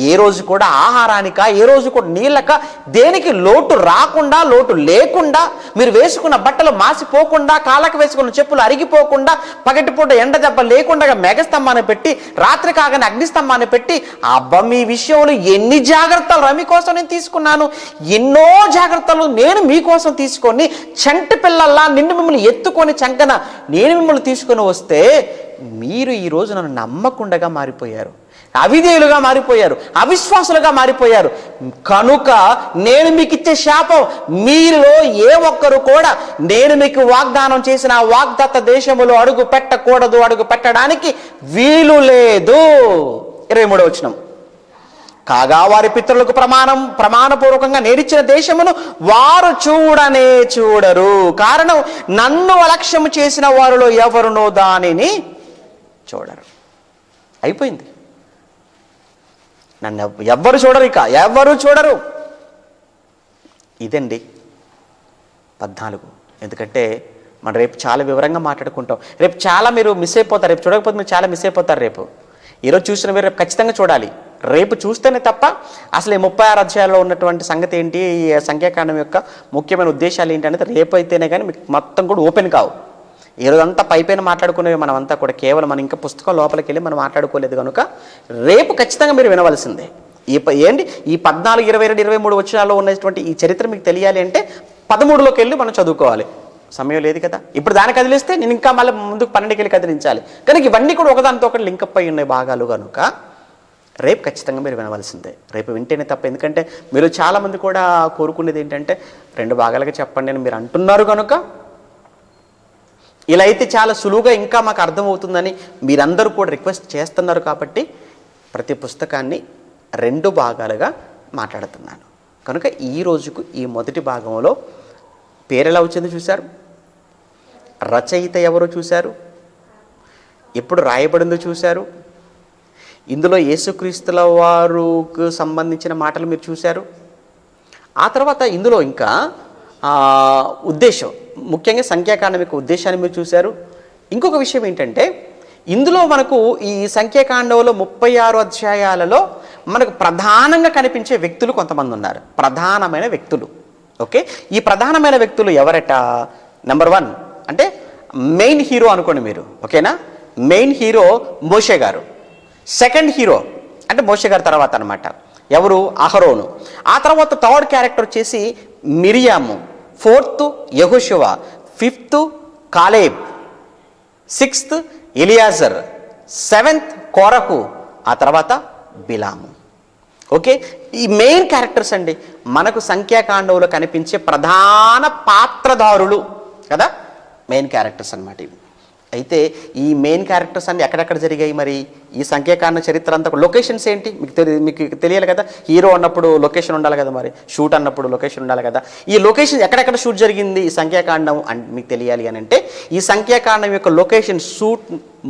ఏ రోజు కూడా ఆహారానిక, ఏ రోజు కూడా నీళ్ళక, దేనికి లోటు రాకుండా, లోటు లేకుండా, మీరు వేసుకున్న బట్టలు మాసిపోకుండా, కాళ్ళకు వేసుకున్న చెప్పులు అరిగిపోకుండా, పగటిపూట ఎండ దెబ్బ లేకుండా మేఘస్తంభాన్ని పెట్టి, రాత్రి కాగానే అగ్నిస్తంభాన్ని పెట్టి, అబ్బా మీ విషయంలో ఎన్ని జాగ్రత్తలు మీకోసం నేను తీసుకున్నాను, ఎన్నో జాగ్రత్తలు నేను మీకోసం తీసుకొని, చంటి పిల్లల్లా నిన్ను మిమ్మల్ని ఎత్తుకొని చంకన నేను మిమ్మల్ని తీసుకొని వస్తే మీరు ఈరోజు నన్ను నమ్మకుండగా మారిపోయారు, అవిధేయులుగా మారిపోయారు, అవిశ్వాసులుగా మారిపోయారు. కనుక నేను మీకు ఇచ్చే శాపం, మీలో ఏ ఒక్కరు కూడా నేను మీకు వాగ్దానం చేసిన వాగ్దత్త దేశములో అడుగు పెట్టకూడదు, అడుగు పెట్టడానికి వీలు లేదు. 23వ వచనం, కాగా వారి పితరులకు ప్రమాణపూర్వకంగా నేరిచ్చిన దేశమును వారు చూడనే చూడరు. కారణం, నన్ను అలక్ష్యము చేసిన వారిలో ఎవరునో దానిని చూడరు. అయిపోయింది. నన్ను ఎవ్వరు చూడరు, ఇక ఎవరు చూడరు. ఇదండి 14. ఎందుకంటే మనం రేపు చాలా వివరంగా మాట్లాడుకుంటాం. రేపు చాలా మీరు మిస్ అయిపోతారు. రేపు చూడకపోతే మీరు చాలా మిస్ అయిపోతారు. రేపు ఈరోజు చూసిన మీరు రేపు ఖచ్చితంగా చూడాలి. రేపు చూస్తేనే తప్ప అసలు ఈ 36 అధ్యాయాల్లో ఉన్నటువంటి సంగతి ఏంటి, ఈ సంఖ్యాకాండం యొక్క ముఖ్యమైన ఉద్దేశాలు ఏంటి అనేది రేపు అయితేనే కానీ మీకు మొత్తం కూడా ఓపెన్ కావు. ఈరోజంతా పైపైన మాట్లాడుకునేవి మనమంతా కూడా కేవలం మనం ఇంకా పుస్తకం లోపలికి వెళ్ళి మనం మాట్లాడుకోలేదు కనుక రేపు ఖచ్చితంగా మీరు వినవలసిందే. ఈ 14, 22, 23 వచనాల్లో ఉన్నటువంటి ఈ చరిత్ర మీకు తెలియాలి అంటే 13లోకి వెళ్ళి మనం చదువుకోవాలి. సమయం లేదు కదా. ఇప్పుడు దాన్ని కదిలిస్తే నేను ఇంకా మళ్ళీ ముందుకు 12కి వెళ్ళి కదిలించాలి. కనుక ఇవన్నీ కూడా ఒకదానితో ఒకటి లింకప్ అయి ఉన్నాయి భాగాలు కనుక రేపు ఖచ్చితంగా మీరు వినవలసిందే. రేపు వింటేనే తప్ప. ఎందుకంటే మీరు చాలామంది కూడా కోరుకునేది ఏంటంటే 2 భాగాలుగా చెప్పండి అని మీరు అంటున్నారు కనుక ఇలా అయితే చాలా సులువుగా ఇంకా మాకు అర్థమవుతుందని మీరందరూ కూడా రిక్వెస్ట్ చేస్తున్నారు కాబట్టి ప్రతి పుస్తకాన్ని 2 భాగాలుగా మాట్లాడుతున్నాను. కనుక ఈ రోజుకు ఈ మొదటి భాగంలో పేరు ఎలా వచ్చిందో చూశారు, రచయిత ఎవరో చూశారు, ఎప్పుడు రాయబడిందో చూశారు, ఇందులో యేసుక్రీస్తుల వారికి సంబంధించిన మాటలు మీరు చూశారు. ఆ తర్వాత ఇందులో ఇంకా ఉద్దేశం, ముఖ్యంగా సంఖ్యాకాండం యొక్క ఉద్దేశాన్ని మీరు చూశారు. ఇంకొక విషయం ఏంటంటే ఇందులో మనకు ఈ సంఖ్యాకాండంలో 36 అధ్యాయాలలో మనకు ప్రధానంగా కనిపించే వ్యక్తులు కొంతమంది ఉన్నారు, ప్రధానమైన వ్యక్తులు. ఓకే, ఈ ప్రధానమైన వ్యక్తులు ఎవరట? నెంబర్ 1 అంటే మెయిన్ హీరో అనుకోండి మీరు. ఓకేనా, మెయిన్ హీరో మోషే గారు. సెకండ్ హీరో అంటే మోషే గారి తర్వాత అనమాట ఎవరు? అహరోను. ఆ తర్వాత థర్డ్ క్యారెక్టర్ వచ్చేసి మిరియాము, 4th యెహోషువ, 5th Caleb, 6th Eliezer, 7th కోరహు, ఆ తర్వాత బిలాము. ఓకే, ఈ మెయిన్ క్యారెక్టర్స్ అండి మనకు సంఖ్యాకాండంలో కనిపించే ప్రధాన పాత్రధారులు కదా, మెయిన్ క్యారెక్టర్స్ అన్నమాట ఇవి. అయితే ఈ మెయిన్ క్యారెక్టర్స్ అన్ని ఎక్కడెక్కడ జరిగాయి? మరి ఈ సంఖ్యాకాండ చరిత్ర అంతా లొకేషన్స్ ఏంటి మీకు తెలియాలి కదా. హీరో అన్నప్పుడు లొకేషన్ ఉండాలి కదా, మరి షూట్ అన్నప్పుడు లొకేషన్ ఉండాలి కదా. ఈ లొకేషన్ ఎక్కడెక్కడ షూట్ జరిగింది ఈ సంఖ్యాకాండం మీకు తెలియాలి అని అంటే, ఈ సంఖ్యాకాండం యొక్క లొకేషన్ షూట్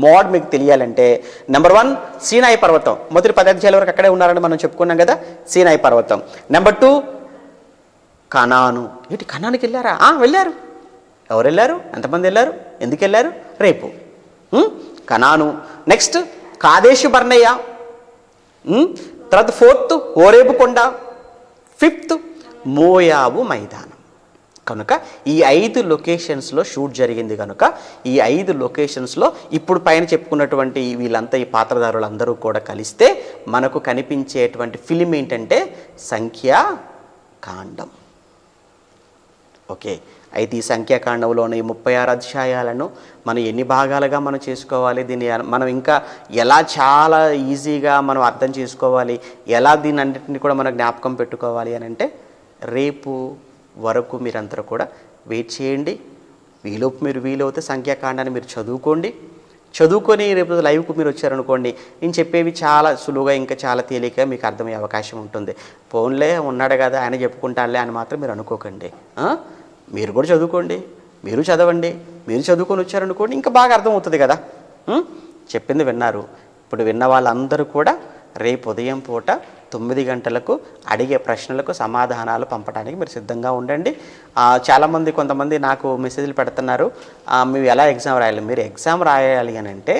మోడ్ మీకు తెలియాలంటే నెంబర్ 1 సీనాయి పర్వతం. మొదటి 10 అధ్యాయాల వరకు అక్కడే ఉన్నారని మనం చెప్పుకున్నాం కదా, సీనాయి పర్వతం. నెంబర్ 2 కనాను. ఏంటి కనానికి వెళ్ళారా? వెళ్ళారు. ఎవరు వెళ్ళారు? ఎంతమంది వెళ్ళారు? ఎందుకు వెళ్ళారు? రేపు కనాను. Next Kadesh Barnea. తర్వాత 4th హోరేబు కొండ. 5th మోయాబు మైదానం. కనుక ఈ 5 లొకేషన్స్లో షూట్ జరిగింది కనుక ఈ 5 లొకేషన్స్లో ఇప్పుడు పైన చెప్పుకున్నటువంటి వీళ్ళంతా ఈ పాత్రధారులందరూ కూడా కలిస్తే మనకు కనిపించేటువంటి ఫిలిం ఏంటంటే సంఖ్యాకాండం. ఓకే, అయితే ఈ సంఖ్యాకాండంలోని 36 అధ్యాయాలను మనం ఎన్ని భాగాలుగా మనం చేసుకోవాలి, దీన్ని మనం ఇంకా ఎలా చాలా ఈజీగా మనం అర్థం చేసుకోవాలి, ఎలా దీన్ని అన్నింటినీ కూడా మనం జ్ఞాపకం పెట్టుకోవాలి అని అంటే రేపు వరకు మీరందరూ కూడా వెయిట్ చేయండి. వీలోపు మీరు వీలవుతే సంఖ్యాకాండాన్ని మీరు చదువుకొని రేపు లైవ్కు మీరు వచ్చారనుకోండి, నేను చెప్పేవి చాలా సులువుగా ఇంకా చాలా తేలికగా మీకు అర్థమయ్యే అవకాశం ఉంటుంది. ఫోన్లే ఉన్నాడు కదా ఆయన చెప్పుకుంటానులే అని మాత్రం మీరు అనుకోకండి. మీరు కూడా చదువుకోండి, మీరు చదవండి, మీరు చదువుకొని వచ్చారనుకోండి ఇంకా బాగా అర్థమవుతుంది కదా. చెప్పింది విన్నారు. ఇప్పుడు విన్న వాళ్ళందరూ కూడా రేపు ఉదయం పూట 9 గంటలకు అడిగే ప్రశ్నలకు సమాధానాలు పంపడానికి మీరు సిద్ధంగా ఉండండి. చాలామంది కొంతమంది నాకు మెసేజ్లు పెడుతున్నారు, మేము ఎలా ఎగ్జామ్ రాయాలి. మీరు ఎగ్జామ్ రాయాలి అని అంటే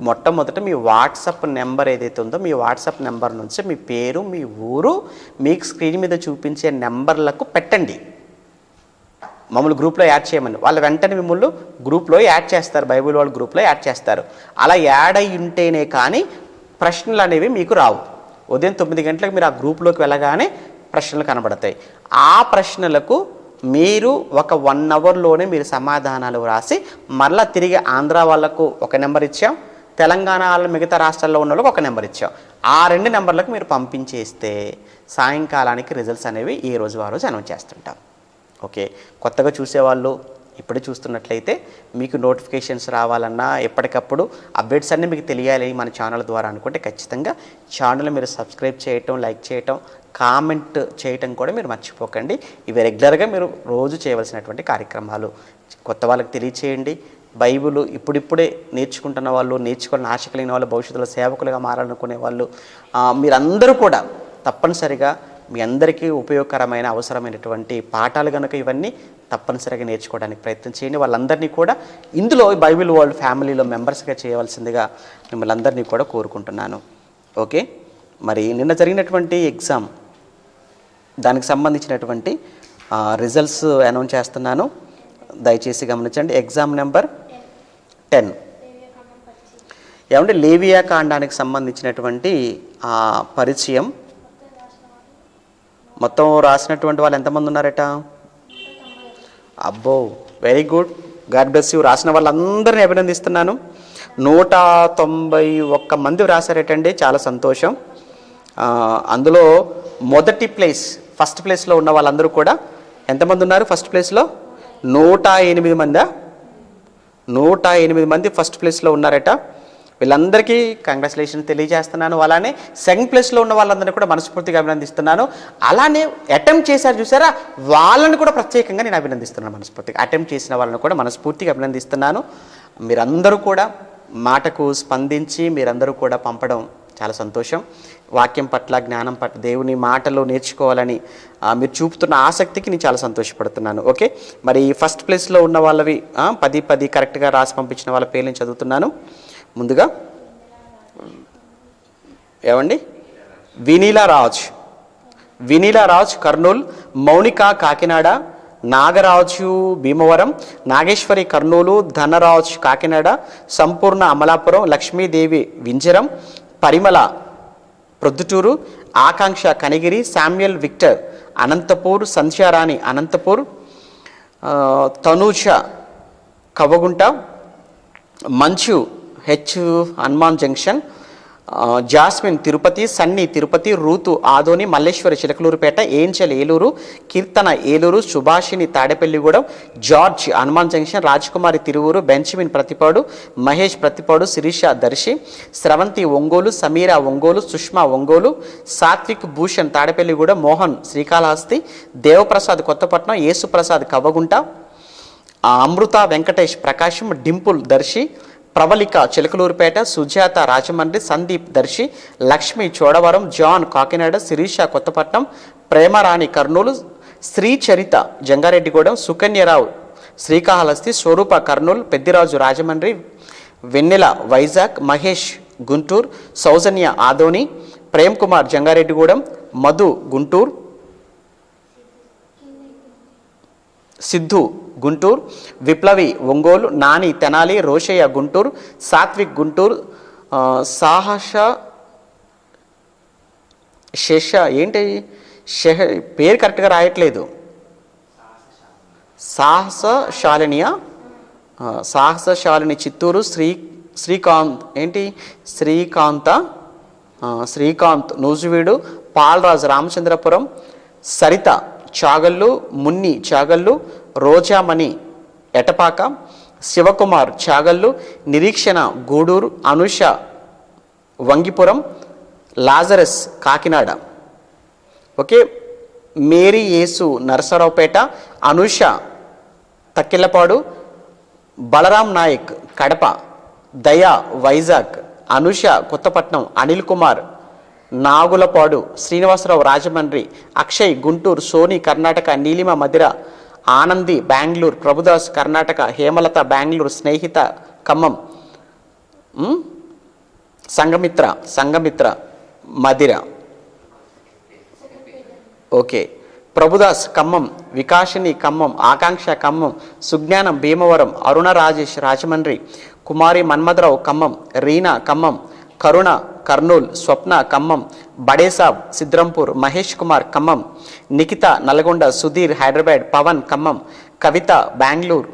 మొట్టమొదట మీ వాట్సాప్ నెంబర్ ఏదైతే ఉందో మీ వాట్సాప్ నెంబర్ నుంచి మీ పేరు, మీ ఊరు, మీకు స్క్రీన్ మీద చూపించే నెంబర్లకు పెట్టండి. మమ్మల్ని గ్రూప్లో యాడ్ చేయమని వాళ్ళు వెంటనే మిమ్మల్ని గ్రూప్లో యాడ్ చేస్తారు, బైబిల్ వాళ్ళ గ్రూప్లో యాడ్ చేస్తారు. అలా యాడ్ అయి ఉంటేనే కానీ ప్రశ్నలు అనేవి మీకు రావు. ఉదయం 9 గంటలకు మీరు ఆ గ్రూప్లోకి వెళ్ళగానే ప్రశ్నలు కనబడతాయి. ఆ ప్రశ్నలకు మీరు ఒక 1 అవర్లోనే మీరు సమాధానాలు రాసి మరలా తిరిగి ఆంధ్ర వాళ్ళకు ఒక నెంబర్ ఇచ్చాం, తెలంగాణ వాళ్ళ మిగతా రాష్ట్రాల్లో ఉన్న వాళ్ళకి ఒక నెంబర్ ఇచ్చాం. ఆ 2 నెంబర్లకు మీరు పంపించేస్తే సాయంకాలానికి రిజల్ట్స్ అనేవి ఏ రోజు ఆ రోజు అనౌన్స్ చేస్తుంటాం. ఓకే, కొత్తగా చూసేవాళ్ళు ఇప్పుడే చూస్తున్నట్లయితే మీకు నోటిఫికేషన్స్ రావాలన్నా ఎప్పటికప్పుడు అప్డేట్స్ అన్నీ మీకు తెలియాలి మన ఛానల్ ద్వారా అనుకుంటే ఖచ్చితంగా ఛానల్ మీరు సబ్స్క్రైబ్ చేయటం, లైక్ చేయటం, కామెంట్ చేయటం కూడా మీరు మర్చిపోకండి. ఇవి రెగ్యులర్గా మీరు రోజు చేయవలసినటువంటి కార్యక్రమాలు. కొత్త వాళ్ళకి తెలియచేయండి. బైబిల్ ఇప్పుడిప్పుడే నేర్చుకుంటున్న వాళ్ళు, నేర్చుకోవాలని ఆశ కలిగిన వాళ్ళు, భవిష్యత్తులో సేవకులుగా మారాలనుకునే వాళ్ళు మీరందరూ కూడా తప్పనిసరిగా మీ అందరికీ ఉపయోగకరమైన అవసరమైనటువంటి పాఠాలు కనుక ఇవన్నీ తప్పనిసరిగా నేర్చుకోవడానికి ప్రయత్నం చేయండి. వాళ్ళందరినీ కూడా ఇందులో బైబిల్ వరల్డ్ ఫ్యామిలీలో మెంబర్స్గా చేయవలసిందిగా మిమ్మల్ని అందరినీ కూడా కోరుకుంటున్నాను. ఓకే, మరి నిన్న జరిగినటువంటి ఎగ్జామ్ దానికి సంబంధించినటువంటి రిజల్ట్స్ అనౌన్స్ చేస్తున్నాను, దయచేసి గమనించండి. ఎగ్జామ్ నెంబర్ 10 ఏమంటే లేవియా కాండానికి సంబంధించినటువంటి పరిచయం. మొత్తం రాసినటువంటి వాళ్ళు ఎంతమంది ఉన్నారట? అబ్బో, very good, God bless you. రాసిన వాళ్ళందరినీ అభినందిస్తున్నాను. 191 మంది రాశారటండి, చాలా సంతోషం. అందులో మొదటి ప్లేస్, ఫస్ట్ ప్లేస్లో ఉన్న వాళ్ళందరూ కూడా ఎంతమంది ఉన్నారు? ఫస్ట్ ప్లేస్లో 108 మంది. 108 మంది ఫస్ట్ ప్లేస్లో ఉన్నారట. వీళ్ళందరికీ కంగ్రాచులేషన్ తెలియజేస్తున్నాను. అలానే సెకండ్ ప్లేస్లో ఉన్న వాళ్ళందరినీ కూడా మనస్ఫూర్తిగా అభినందిస్తున్నాను. అలానే అటెంప్ట్ చేశారు చూసారా, వాళ్ళని కూడా ప్రత్యేకంగా నేను అభినందిస్తున్నాను మనస్ఫూర్తిగా. అటెంప్ట్ చేసిన వాళ్ళని కూడా మనస్ఫూర్తిగా అభినందిస్తున్నాను. మీరందరూ కూడా మాటకు స్పందించి మీరందరూ కూడా పంపడం చాలా సంతోషం. వాక్యం పట్ల, జ్ఞానం పట్ల, దేవుని మాటలు నేర్చుకోవాలని మీరు చూపుతున్న ఆసక్తికి నేను చాలా సంతోషపడుతున్నాను. ఓకే, మరి ఫస్ట్ ప్లేస్లో ఉన్న వాళ్ళవి 10 కరెక్ట్గా రాసి పంపించిన వాళ్ళ పేర్లు నేను చదువుతున్నాను. ముందుగా ఏమండి, Vinila Raj Kurnool, Mounika Kakinada, Nagaraju Bhimavaram, Nageswari Kurnool, Dhanraj Kakinada, Sampoorna Amalapuram, Lakshmidevi Vinjaram, Parimala Proddatur, Akanksha Kanigiri, Samuel Victor Anantapur, Sandhyarani Anantapur, Tanuja Kavagunta, Manchu Hanuman Junction, Jasmine Tirupati, Sunny Tirupati, Ruth Adoni, Malleswari Chilakaluripet, Angel Eluru, Keerthana Eluru, Subhashini Tadepalligudem, George Hanuman Junction, Rajakumari Tiruvuru, Benjamin Prathipadu, Mahesh Prathipadu, Sirisha Darsi, Sravanthi Ongole, Sameera Ongole, Sushma Ongole, Satvik Bhushan Tadepalligudem, Mohan Srikalahasti, Devaprasad Kothapatnam, Yesuprasad Kavvagunta, Amrutha Venkatesh Prakasam, Dimple Darsi, Pravallika Chilakaluripet, Sujatha Rajahmundry, Sandeep Darsi, Lakshmi Chodavaram, John Kakinada, Sirisha Kothapatnam, ప్రేమరాణి Kurnool, శ్రీచరిత Jangareddygudem, సుకన్యరావు Srikalahasti, స్వరూప కర్నూలు, పెద్దిరాజు రాజమండ్రి, వెన్నెల వైజాగ్, మహేష్ గుంటూరు, సౌజన్య ఆదోని, ప్రేమ్ కుమార్ జంగారెడ్డిగూడెం, మధు గుంటూరు, సిద్ధు గుంటూరు, విప్లవి ఒంగోలు, నాని తెనాలి, రోషయ్య గుంటూరు, సాత్విక్ గుంటూరు, సాహస శేష ఏంటి పేరు కరెక్ట్గా రాయట్లేదు, సాహసశాలినియా, సాహసశాలిని చిత్తూరు, శ్రీకాంత్ ఏంటి Srikanth Nuzvid, పాల్రాజు Ramachandrapuram, Saritha Chagallu, Munni Chagallu, రోజామణి Etapaka, Sivakumar Chagallu, Nireekshana Gudur, Anusha Vangipuram, Lazarus Kakinada. Okay, Mary Yesu Narasaraopet, Anusha Thakkellapadu, Balaram Naik Kadapa, Daya Vizag, Anusha Kothapatnam, Anil Kumar Nagulapadu, Srinivasarao Rajahmundry, Akshay Guntur, Soni Karnataka, Neelima Madhira, Anandi Bengaluru, Prabhudas Karnataka, Hemalatha Bengaluru, Snehitha Khammam, Sangamitra Madhira. Okay, Prabhudas Khammam, Vikashini Khammam, Akanksha Khammam, Sugnanam Bhimavaram, Aruna Rajesh Rajahmundry, Kumari Manmadharao Khammam, Reena Khammam, Karuna Kurnool, Swapna Khammam, Badesab Sidrampur, Mahesh Kumar Khammam, Nikhita Nalgonda, Sudheer Hyderabad, Pawan Khammam, కవిత బెంగళూరు,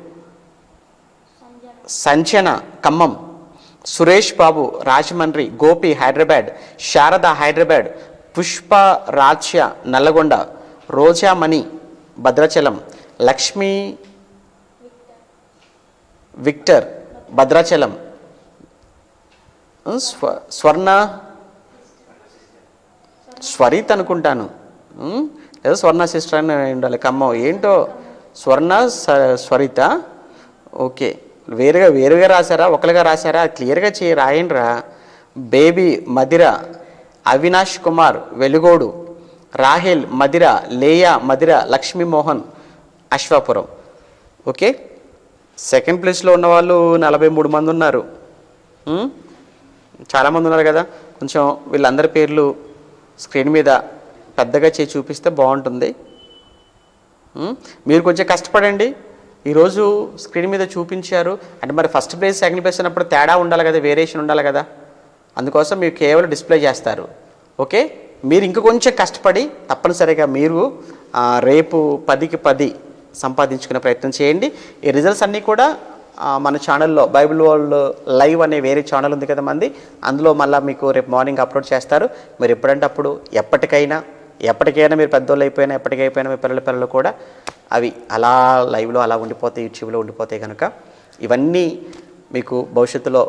సంచన ఖమ్మం, సురేష్ బాబు రాజమండ్రి, గోపి హైదరాబాద్, శారద హైదరాబాద్, పుష్ప రాజ్య నల్లగొండ, రోజామణి భద్రాచలం, లక్ష్మీ విక్టర్ భద్రాచలం, స్వరిత్ అనుకుంటాను, ఏదో స్వర్ణ సిస్టర్ అని ఉండాలి, ఖమ్మం ఏంటో స్వరిత. ఓకే, వేరుగా రాశారా, ఒకరిగా రాశారా, క్లియర్గా రాయండిరా. బేబీ మధిర, అవినాష్ కుమార్ వెలుగోడు, రాహేల్ మధిర, లేయా మధిర, లక్ష్మీమోహన్ అశ్వాపురం. ఓకే, సెకండ్ ప్లేస్లో ఉన్న వాళ్ళు 43 మంది ఉన్నారు. చాలామంది ఉన్నారు కదా, కొంచెం వీళ్ళందరి పేర్లు స్క్రీన్ మీద పెద్దగా చూపిస్తే బాగుంటుంది. మీరు కొంచెం కష్టపడండి. ఈరోజు స్క్రీన్ మీద చూపించారు అంటే మరి ఫస్ట్ ప్లేస్ సెకండ్ ప్లేస్ అన్నప్పుడు తేడా ఉండాలి కదా, వేరియేషన్ ఉండాలి కదా, అందుకోసం మీరు కేవలం డిస్ప్లే చేస్తారు. ఓకే, మీరు ఇంక కొంచెం కష్టపడి తప్పనిసరిగా మీరు రేపు 10కి 10 సంపాదించుకునే ప్రయత్నం చేయండి. ఈ రిజల్ట్స్ అన్నీ కూడా మన ఛానల్లో బైబిల్ వరల్డ్ లైవ్ అనే వేరే ఛానల్ ఉంది కదా మంది, అందులో మళ్ళీ మీకు రేపు మార్నింగ్ అప్లోడ్ చేస్తారు. మీరు ఎప్పుడంటే అప్పుడు ఎప్పటికైనా మీరు పెద్దోళ్ళు అయిపోయినా ఎప్పటికైపోయినా మీ పిల్లలు కూడా అవి అలా లైవ్లో అలా ఉండిపోతాయి, యూట్యూబ్లో ఉండిపోతాయి. కనుక ఇవన్నీ మీకు భవిష్యత్తులో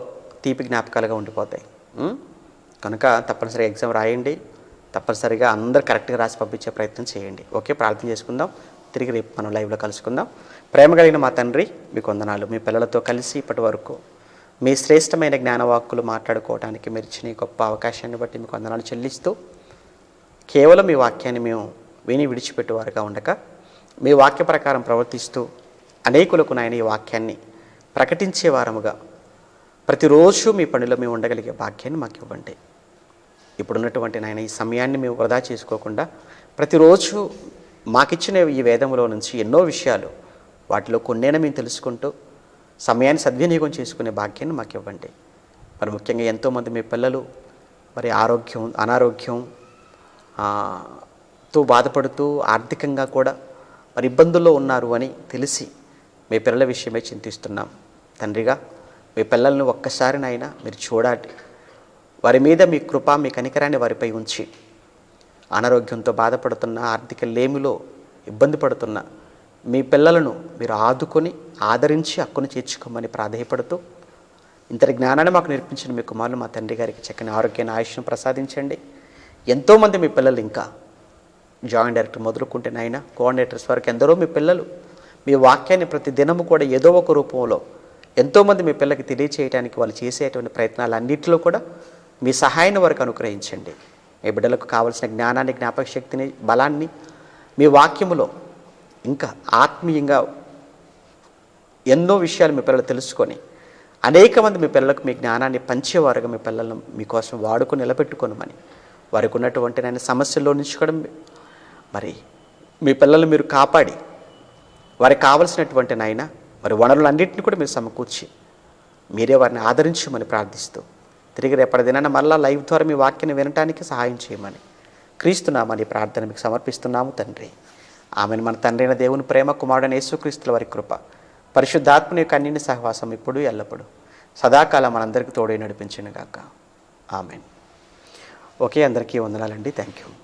తీపి జ్ఞాపకాలుగా ఉండిపోతాయి. కనుక తప్పనిసరిగా ఎగ్జామ్ రాయండి, తప్పనిసరిగా అందరు కరెక్ట్గా రాసి పంపించే ప్రయత్నం చేయండి. ఓకే, ప్రార్థన చేసుకుందాం, తిరిగి రేపు మనం లైవ్లో కలుసుకుందాం. ప్రేమ కలిగిన మా తండ్రి, మీకు వందనాలు. మీ పిల్లలతో కలిసి ఇప్పటి వరకు మీ శ్రేష్టమైన జ్ఞానవాక్కులు మాట్లాడుకోవడానికి మీరు ఇచ్చిన గొప్ప అవకాశాన్ని బట్టి మీకు వందనాలు చెల్లిస్తూ, కేవలం మీ వాక్యాన్ని మేము విని విడిచిపెట్టేవారుగా ఉండక మీ వాక్య ప్రకారం ప్రవర్తిస్తూ అనేకులకు నాయన ఈ వాక్యాన్ని ప్రకటించే వారముగా ప్రతిరోజు మీ పనిలో మేము ఉండగలిగే భాగ్యాన్ని మాకు ఇవ్వండి. ఇప్పుడున్నటువంటి నాయన ఈ సమయాన్ని మేము వృధా చేసుకోకుండా ప్రతిరోజు మాకిచ్చిన ఈ వేదములో నుంచి ఎన్నో విషయాలు, వాటిలో కొన్నైనా మేము తెలుసుకుంటూ సమయాన్ని సద్వినియోగం చేసుకునే భాగ్యాన్ని మాకు ఇవ్వండి. మరి ముఖ్యంగా ఎంతోమంది మీ పిల్లలు మరి అనారోగ్యం తో బాధపడుతూ ఆర్థికంగా కూడా మరి ఇబ్బందుల్లో ఉన్నారు అని తెలిసి మీ పిల్లల విషయమే చింతిస్తున్నాం. తండ్రిగా మీ పిల్లలను ఒక్కసారి నాయన మీరు చూడాలి, వారి మీద మీ కృప మీ కనికరాన్ని వారిపై ఉంచి అనారోగ్యంతో బాధపడుతున్న, ఆర్థిక లేమిలో ఇబ్బంది పడుతున్న మీ పిల్లలను మీరు ఆదుకొని ఆదరించి హక్కును చేర్చుకోమని ప్రాధేయపడుతూ, ఇంతటి జ్ఞానాన్ని మాకు నేర్పించిన మీ కుమారులు మా తండ్రి గారికి చక్కని ఆరోగ్యాన్ని ఆయుష్ను ప్రసాదించండి. ఎంతోమంది మీ పిల్లలు ఇంకా జాయింట్ డైరెక్టర్ మొదలుకుంటే నాయన కోఆర్డినేటర్స్ వరకు ఎందరో మీ పిల్లలు మీ వాక్యాన్ని ప్రతి దినము కూడా ఏదో ఒక రూపంలో ఎంతోమంది మీ పిల్లలకి తెలియచేయడానికి వాళ్ళు చేసేటువంటి ప్రయత్నాలు అన్నింటిలో కూడా మీ సహాయాన్ని వరకు అనుగ్రహించండి. మీ బిడ్డలకు కావలసిన జ్ఞానాన్ని, జ్ఞాపక శక్తిని, బలాన్ని మీ వాక్యములో ఇంకా ఆత్మీయంగా ఎన్నో విషయాలు మీ పిల్లలు తెలుసుకొని అనేక మంది మీ పిల్లలకు మీ జ్ఞానాన్ని పంచేవారుగా మీ పిల్లలను మీకోసం వాడుకొని నిలబెట్టుకోనమని, వారికి ఉన్నటువంటి నేను సమస్యల్లో నుంచి కూడా మరి మీ పిల్లలు మీరు కాపాడి వారికి కావలసినటువంటి నాయన మరి వనరులన్నింటినీ కూడా మీరు సమకూర్చి మీరే వారిని ఆదరించమని ప్రార్థిస్తూ తిరిగి రేపటి దినాన మళ్ళా లైవ్ ద్వారా మీ వాక్యాన్ని వినటానికి సహాయం చేయమని క్రీస్తున్నామని ప్రార్థన మీకు సమర్పిస్తున్నాము తండ్రి. ఆమెను మన తండ్రి అయిన దేవుని ప్రేమ, కుమారుడైన యేసుక్రీస్తుల వారి కృప, పరిశుద్ధాత్మని యొక్క అన్నింటి సహవాసం ఇప్పుడు ఎల్లప్పుడు సదాకాలం మనందరికీ తోడే నడిపించును గాక. ఆమెన్. ఓకే, అందరికీ వందనాలండి. Thank you.